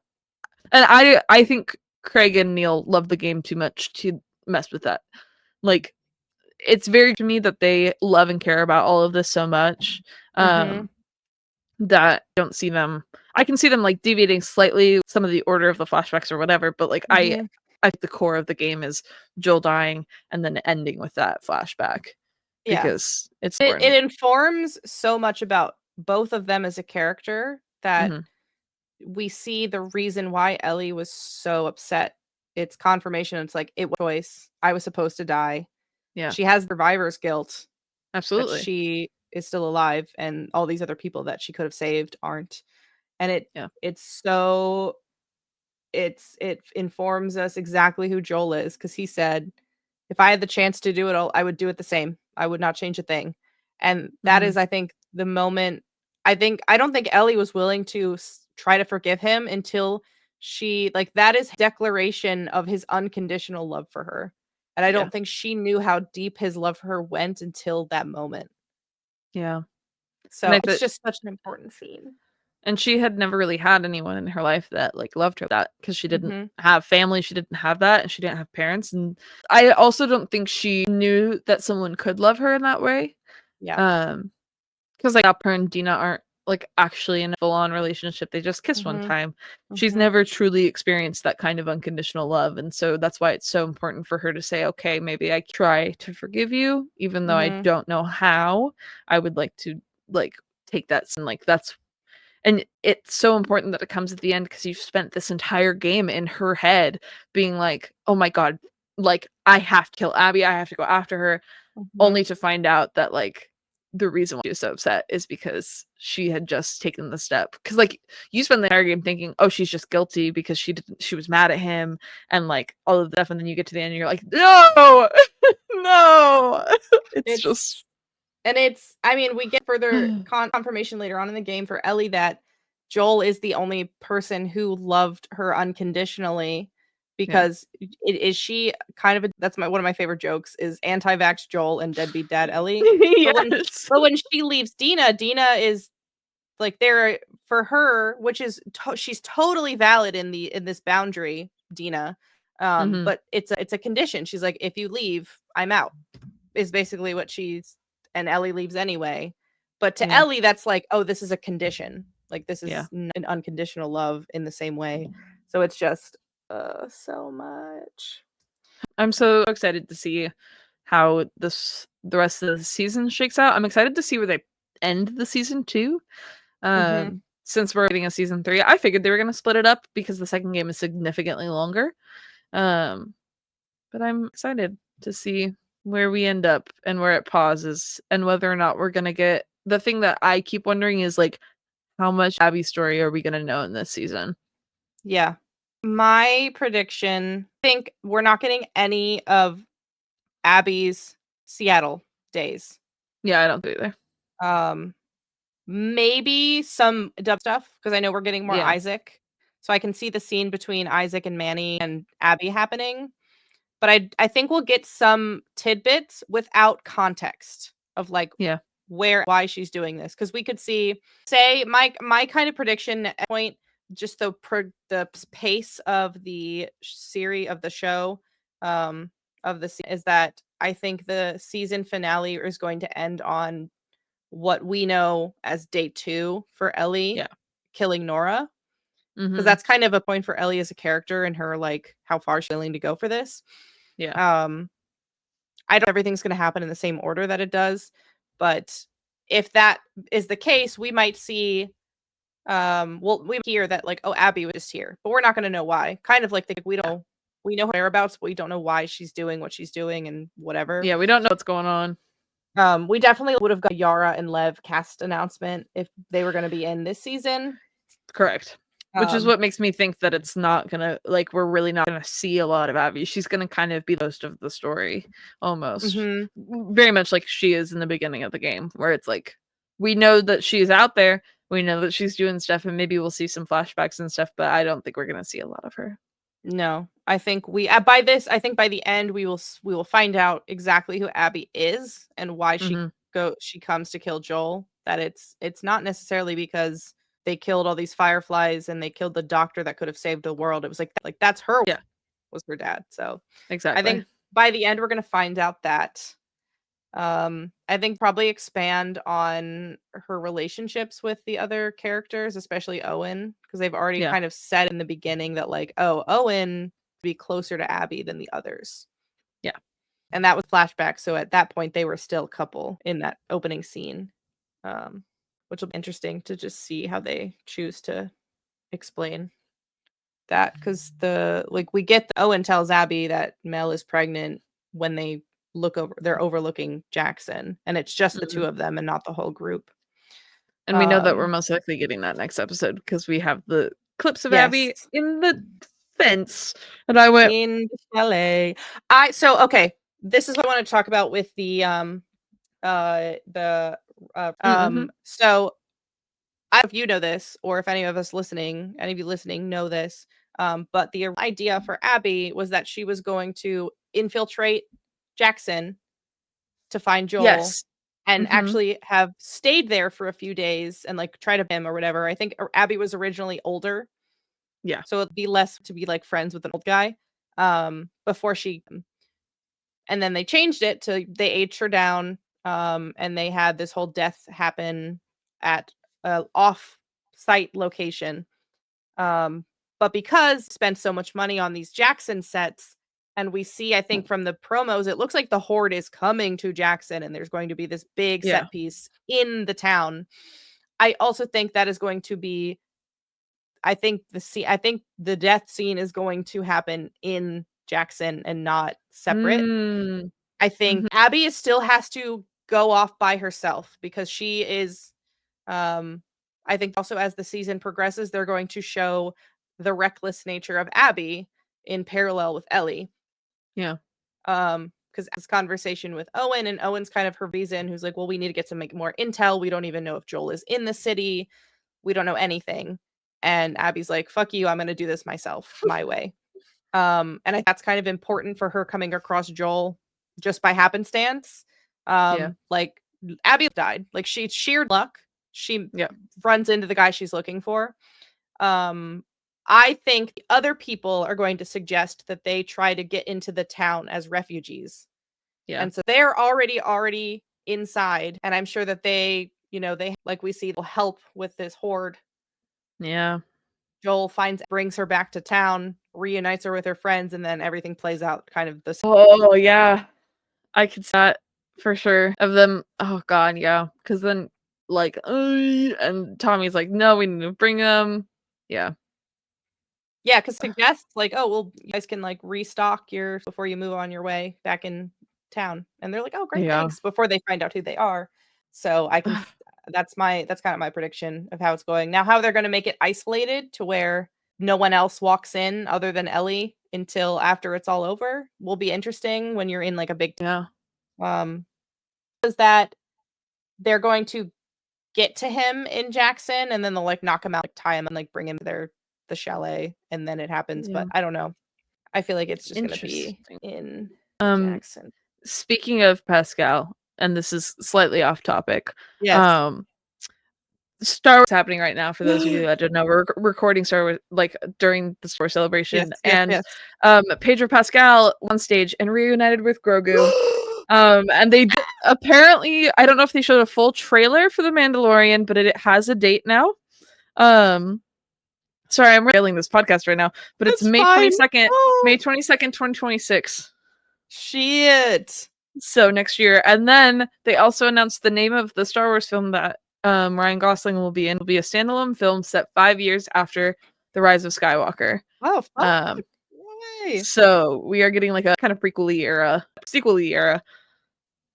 I think Craig and Neil love the game too much to mess with that. Like it's very to me that they love and care about all of this so much. That I don't see them. I can see them like deviating slightly some of the order of the flashbacks or whatever, but like I think the core of the game is Joel dying and then ending with that flashback. Because it informs so much about both of them as a character that we see the reason why Ellie was so upset. It's confirmation. It's like, it was a choice. I was supposed to die. Yeah. She has survivor's guilt. Absolutely. That she is still alive and all these other people that she could have saved aren't. And it informs us exactly who Joel is, because he said, if I had the chance to do it all, I would do it the same. I would not change a thing. And that is, I think, the moment. I don't think Ellie was willing to try to forgive him until she, like, that is declaration of his unconditional love for her. And I don't think she knew how deep his love for her went until that moment. Yeah. So it's just such an important scene. And she had never really had anyone in her life that like loved her, that because she didn't have family, she didn't have that, and she didn't have parents. And I also don't think she knew that someone could love her in that way. Yeah. Because like her and Dina aren't like actually in a full-on relationship. They just kissed one time. She's never truly experienced that kind of unconditional love. And so that's why it's so important for her to say, okay, maybe I try to forgive you, even though I don't know how. I would like to like take that and like that's. And it's so important that it comes at the end, because you've spent this entire game in her head being like, oh my God, like I have to kill Abby. I have to go after her, only to find out that like the reason why she was so upset is because she had just taken the step. Because like you spend the entire game thinking, oh, she's just guilty because she was mad at him and like all of the stuff. And then you get to the end and you're like, no, no, it's just. And I mean, we get further confirmation later on in the game for Ellie that Joel is the only person who loved her unconditionally because is she kind of that's one of my favorite jokes is anti-vax Joel and deadbeat dad Ellie. Yes. But when she leaves Dina is like there for her, which is she's totally valid in this boundary, Dina. But it's a condition. She's like, if you leave, I'm out. Is basically what and Ellie leaves anyway. But to Ellie, that's like, oh, this is a condition. Like this is an unconditional love in the same way. So it's just so much. I'm so excited to see how the rest of the season shakes out. I'm excited to see where they end the season 2. Since we're getting a season 3, I figured they were going to split it up because the second game is significantly longer. But I'm excited to see where we end up and where it pauses and whether or not we're going to get the thing that I keep wondering is like how much Abby's story are we going to know in this season? Yeah. My prediction, I think we're not getting any of Abby's Seattle days. Yeah, I don't do either. Maybe some dub stuff because I know we're getting more Isaac. So I can see the scene between Isaac and Manny and Abby happening. But I think we'll get some tidbits without context of like why she's doing this. Because we could say my kind of prediction at point, just the pace of the series of the show, is that I think the season finale is going to end on what we know as day 2 for Ellie killing Nora. Because that's kind of a point for Ellie as a character and her like how far she's willing to go for this. I don't everything's going to happen in the same order that it does, but if that is the case, we might see we hear that like, oh, Abby was just here, but we're not going to know why. Kind of like we know her whereabouts, but we don't know why she's doing what she's doing and whatever. Yeah, we don't know what's going on. We definitely would have got Yara and Lev cast announcement if they were going to be in this season. Correct. Which is what makes me think that it's not gonna like we're really not gonna see a lot of Abby. She's gonna kind of be the host of the story, almost. Very much like she is in the beginning of the game, where it's like we know that she's out there, we know that she's doing stuff, and maybe we'll see some flashbacks and stuff, but I don't think we're gonna see a lot of her. No, I think by the end we will find out exactly who Abby is and why she comes to kill Joel. That it's not necessarily because they killed all these fireflies and they killed the doctor that could have saved the world. It was like that's her was her dad. So exactly. I think by the end we're gonna find out that. I think probably expand on her relationships with the other characters, especially Owen, because they've already kind of said in the beginning that like, oh, Owen be closer to Abby than the others. Yeah. And that was flashback. So at that point they were still a couple in that opening scene. Which will be interesting to just see how they choose to explain that. Because we get Owen tells Abby that Mel is pregnant when they're overlooking Jackson, and it's just the two of them and not the whole group. And we know that we're most likely getting that next episode because we have the clips of Abby in the fence. And I went in LA. Okay. This is what I want to talk about with the so I don't know if you know this or if any of you listening know this, but the idea for Abby was that she was going to infiltrate Jackson to find Joel and actually have stayed there for a few days and like try to him or whatever. I think Abby was originally older. Yeah. So it'd be less to be like friends with an old guy before and then they changed it to they aged her down and they had this whole death happen at a off-site location. But because spent so much money on these Jackson sets, and we see, I think from the promos, it looks like the Horde is coming to Jackson, and there's going to be this big set piece in the town. I also think that is going to be. I think the death scene is going to happen in Jackson and not separate. I think Abby still has to go off by herself because she is. I think also as the season progresses, they're going to show the reckless nature of Abby in parallel with Ellie. Yeah. Because because this conversation with Owen, and Owen's kind of her reason, who's like, well, we need to get some more intel. We don't even know if Joel is in the city. We don't know anything. And Abby's like, fuck you, I'm going to do this myself, my way. And I think that's kind of important for her coming across Joel just by happenstance. Like Abby died. Like she's sheer luck. She runs into the guy she's looking for. I think other people are going to suggest that they try to get into the town as refugees. Yeah. And so they're already inside. And I'm sure that they, like we see, will help with this horde. Yeah. Joel brings her back to town, reunites her with her friends, and then everything plays out kind of the same. Oh, yeah. I could see that for sure. Of them, oh god, yeah. Because then, like, and Tommy's like, no, we need to bring them. Yeah. Yeah, because suggests, like, oh, well, you guys can, like, restock before you move on your way back in town. And they're like, oh, great, thanks, before they find out who they are. So I can, that's kind of my prediction of how it's going. Now, how they're going to make it isolated to where no one else walks in other than Ellie until after it's all over will be interesting when you're in, like, a big is that they're going to get to him in Jackson, and then they'll, like, knock him out, like, tie him and, like, bring him to the chalet, and then it happens. But I don't know. I feel like it's just going to be in Jackson. Speaking of Pascal, and this is slightly off topic. Yes. Star Wars is happening right now. For those of you that don't know, we're recording Star Wars like during the Star Wars celebration, and Pedro Pascal on stage and reunited with Grogu. And they apparently, I don't know if they showed a full trailer for The Mandalorian, but it has a date now. Sorry, I'm railing this podcast right now, but it's May 22nd, May 22nd, 2026. Shit. So next year. And then they also announced the name of the Star Wars film that Ryan Gosling will be in. It'll be a standalone film set 5 years after The Rise of Skywalker. Oh, fuck. So we are getting like a kind of sequel-y era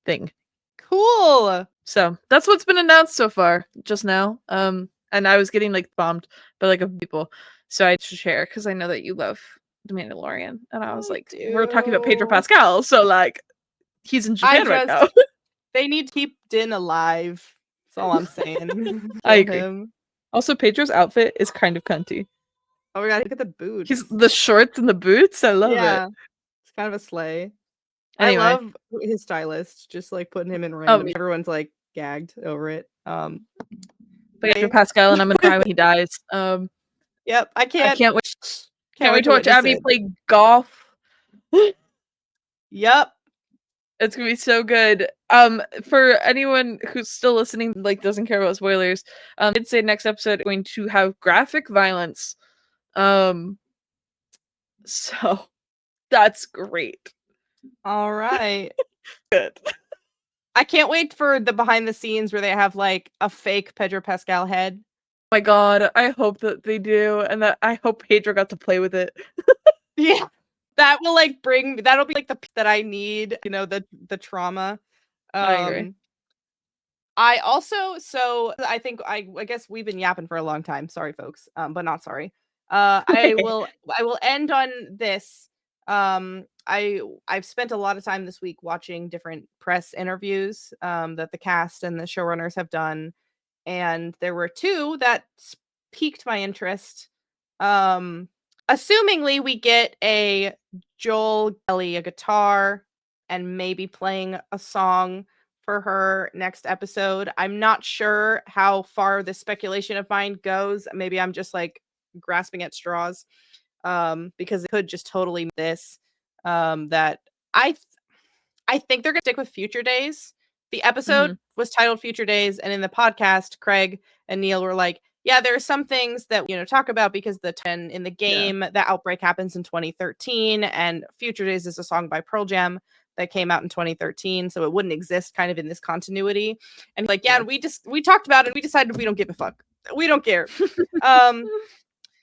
thing. Cool. So that's what's been announced so far just now. And I was getting like bombed by like people, so I should share because I know that you love The Mandalorian, and I was like, we're talking about Pedro Pascal, so like he's in Japan right now. They need to keep Din alive. That's all I'm saying. I agree. Also, Pedro's outfit is kind of cunty. Oh my god, look at the boots. He's the shorts and the boots. I love it. It's kind of a sleigh. Anyway. I love his stylist, just like putting him in random. Everyone's like gagged over it. Pedro Pascal, and I'm gonna cry when he dies. Yep, I can't wait to watch Abby play golf. Yep. It's gonna be so good. For anyone who's still listening, like doesn't care about spoilers, I'd say next episode is going to have graphic violence. So that's great. All right. Good. I can't wait for the behind the scenes where they have like a fake Pedro Pascal head. Oh my god, I hope that they do, and that I hope Pedro got to play with it. Yeah. That will like that'll be like the that I need, the trauma. I agree. I also, so I think I guess we've been yapping for a long time. Sorry, folks. But not sorry. I will end on this. I've spent a lot of time this week watching different press interviews that the cast and the showrunners have done, and there were two that piqued my interest. Assumingly we get a Joel Ellie, a guitar, and maybe playing a song for her next episode. I'm not sure how far this speculation of mine goes. Maybe I'm just like grasping at straws, because it could just totally this. That I think they're gonna stick with Future Days. The episode was titled Future Days, and in the podcast, Craig and Neil were like, yeah, there are some things that talk about because in the game, the outbreak happens in 2013, and Future Days is a song by Pearl Jam that came out in 2013, so it wouldn't exist kind of in this continuity. And like, and we talked about it, and we decided we don't give a fuck. We don't care.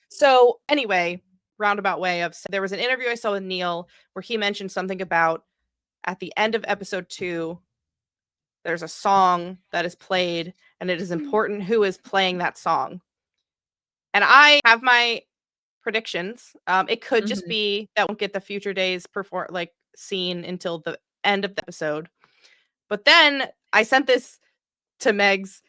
So anyway, roundabout way of, there was an interview I saw with Neil where he mentioned something about at the end of episode 2, there's a song that is played, and it is important who is playing that song. And I have my predictions. It could just be that won't get the Future Days scene until the end of the episode. But then I sent this to Megs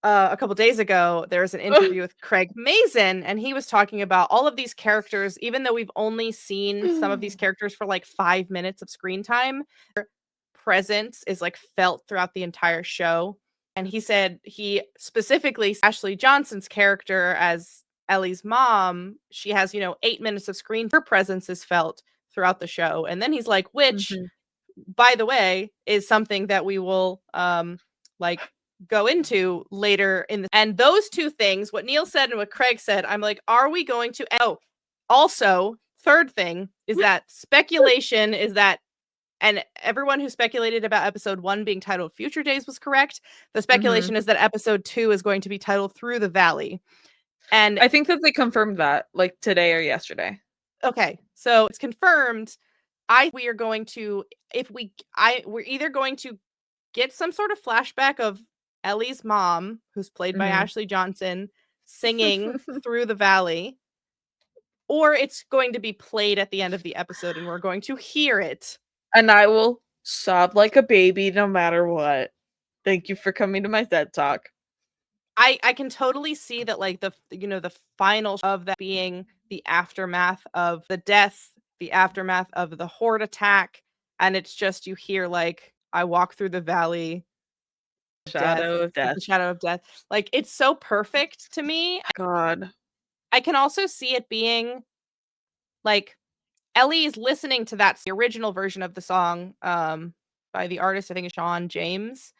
a couple days ago. There was an interview with Craig Mazin, and he was talking about all of these characters, even though we've only seen some of these characters for like 5 minutes of screen time, their presence is like felt throughout the entire show. And he said he specifically, Ashley Johnson's character as Ellie's mom, she has, 8 minutes of screen. Her presence is felt throughout the show. And then he's like, which, by the way, is something that we will like go into later in the, and those two things, what Neil said and what Craig said, I'm like, are we going to, also third thing is that speculation is that, and everyone who speculated about episode 1 being titled Future Days was correct. The speculation is that episode 2 is going to be titled Through the Valley. And I think that they confirmed that like today or yesterday. Okay, so it's confirmed. We are going to, we're either going to get some sort of flashback of Ellie's mom, who's played by Ashley Johnson, singing Through the Valley, or it's going to be played at the end of the episode and we're going to hear it. And I will sob like a baby no matter what. Thank you for coming to my TED Talk. I can totally see that, like, the final of that being the aftermath of the death, the aftermath of the horde attack, and it's just you hear like, I walk through the valley, Shadow of death. the shadow of death. Like, it's so perfect to me. God. I can also see it being like Ellie's listening to the original version of the song by the artist, I think it's Sean James,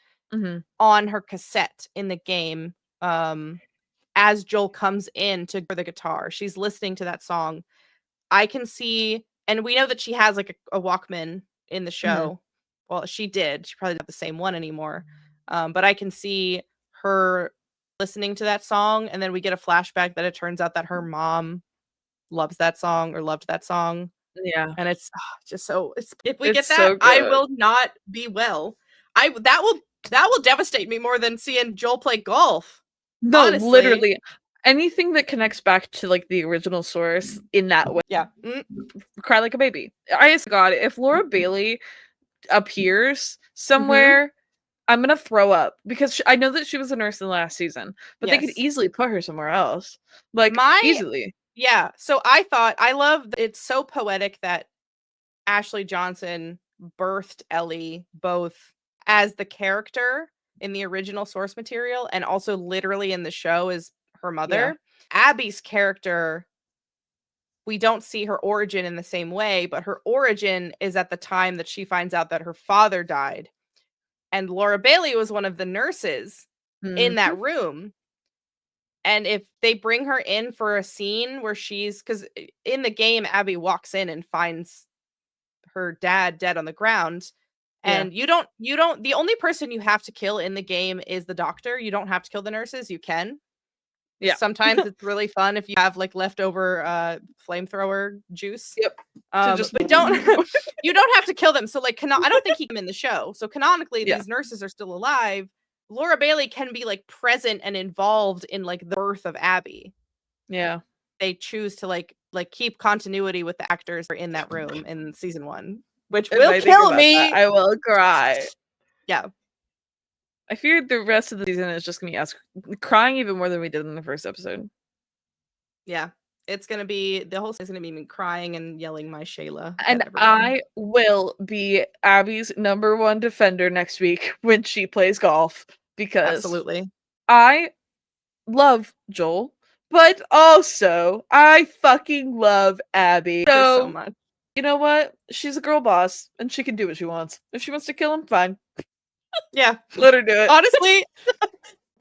on her cassette in the game. As Joel comes in to the guitar, she's listening to that song. I can see, and we know that she has like a Walkman in the show. Well, she did. She probably doesn't have the same one anymore. But I can see her listening to that song, and then we get a flashback that it turns out that her mom loves that song or loved that song. Yeah. And it's just so, if we It's get that, so I good. will not be well. That will devastate me more than seeing Joel play golf. No, Honestly. literally. Anything that connects back to like the original source in that way. Yeah. Cry like a baby. I just God, if Laura Bailey appears somewhere, I'm gonna throw up because I know that she was a nurse in the last season, but they could easily put her somewhere else. Like easily. Yeah. So I love it's so poetic that Ashley Johnson birthed Ellie both as the character in the original source material and also literally in the show as her mother. Abby's character, we don't see her origin in the same way, but her origin is at the time that she finds out that her father died. And Laura Bailey was one of the nurses in that room. And if they bring her in for a scene where because in the game, Abby walks in and finds her dad dead on the ground. And you don't, the only person you have to kill in the game is the doctor. You don't have to kill the nurses. You can. Yeah. Sometimes it's really fun if you have like leftover flamethrower juice. Yep. But don't you don't have to kill them. So like I don't think he came in the show. So canonically, these nurses are still alive. Laura Bailey can be like present and involved in like the birth of Abby. Yeah. They choose to like keep continuity with the actors who are in that room in season 1, which will kill me. I will cry. Yeah. I feared the rest of the season is just gonna be us crying even more than we did in the first episode. Yeah. It's gonna be the whole season gonna be me crying and yelling my Shayla. And I will be Abby's #1 defender next week when she plays golf because absolutely I love Joel, but also I fucking love Abby so much. You know what? She's a girl boss and she can do what she wants. If she wants to kill him, fine. Yeah. Let her do it. Honestly,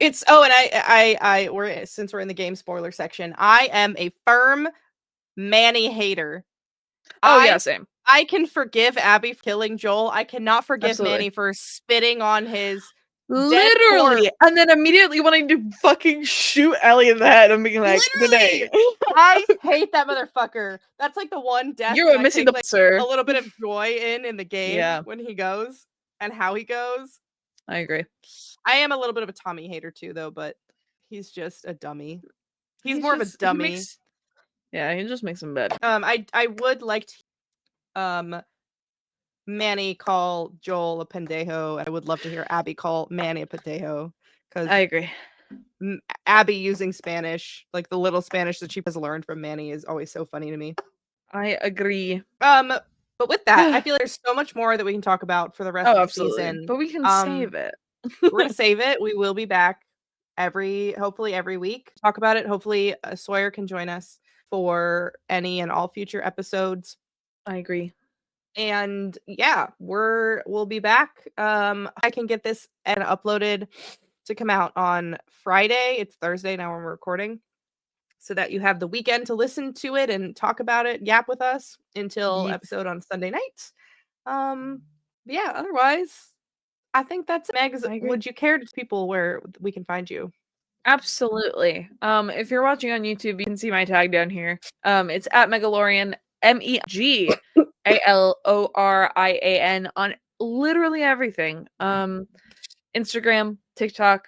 it's and since we're in the game spoiler section, I am a firm Manny hater. Yeah, same. I can forgive Abby for killing Joel. I cannot forgive Manny for spitting on his literally, and then immediately wanting to fucking shoot Ellie in the head and being like, literally, I hate that motherfucker. That's like the one death you're missing the sir. A little bit of joy in the game when he goes and how he goes. I agree. I am a little bit of a Tommy hater too, though, but he's just a dummy. He's more of a dummy. He just makes him bad. I would like to Manny call Joel a pendejo, and I would love to hear Abby call Manny a pendejo, because I agree. Abby using Spanish, like the little Spanish that she has learned from Manny, is always so funny to me. I agree. But with that, I feel like there's so much more that we can talk about for the rest of the absolutely. season. But we can save it. We're gonna save it. We will be back hopefully every week, talk about it. Hopefully, Sawyer can join us for any and all future episodes. I agree. And yeah, we'll be back. I can get this and uploaded to come out on Friday. It's Thursday now when we're recording, so that you have the weekend to listen to it and talk about it, yap with us until Yeet. episode on Sunday night. Yeah, otherwise, I think that's Megs. I agree. Would you care to tell people where we can find you? Absolutely. If you're watching on YouTube, you can see my tag down here. It's at Megalorian, Megalorian on literally everything. Instagram, TikTok,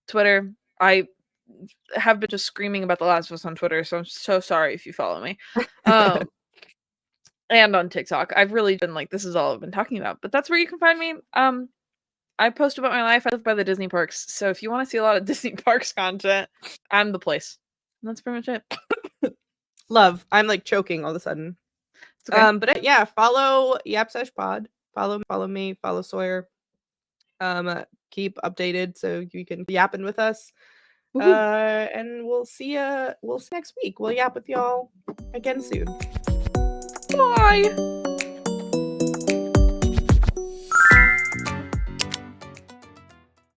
Twitter. I have been just screaming about The Last of Us on Twitter, so I'm so sorry if you follow me. And on TikTok. I've really been like, this is all I've been talking about. But that's where you can find me. I post about my life. I live by the Disney parks. So if you want to see a lot of Disney parks content, I'm the place. And that's pretty much it. Love. I'm like choking all of a sudden. It's okay. But yeah, follow Yap Sesh Pod. Follow me, follow Sawyer. Keep updated so you can be yapping with us. And we'll see you next week. We'll yap with y'all again soon. Bye.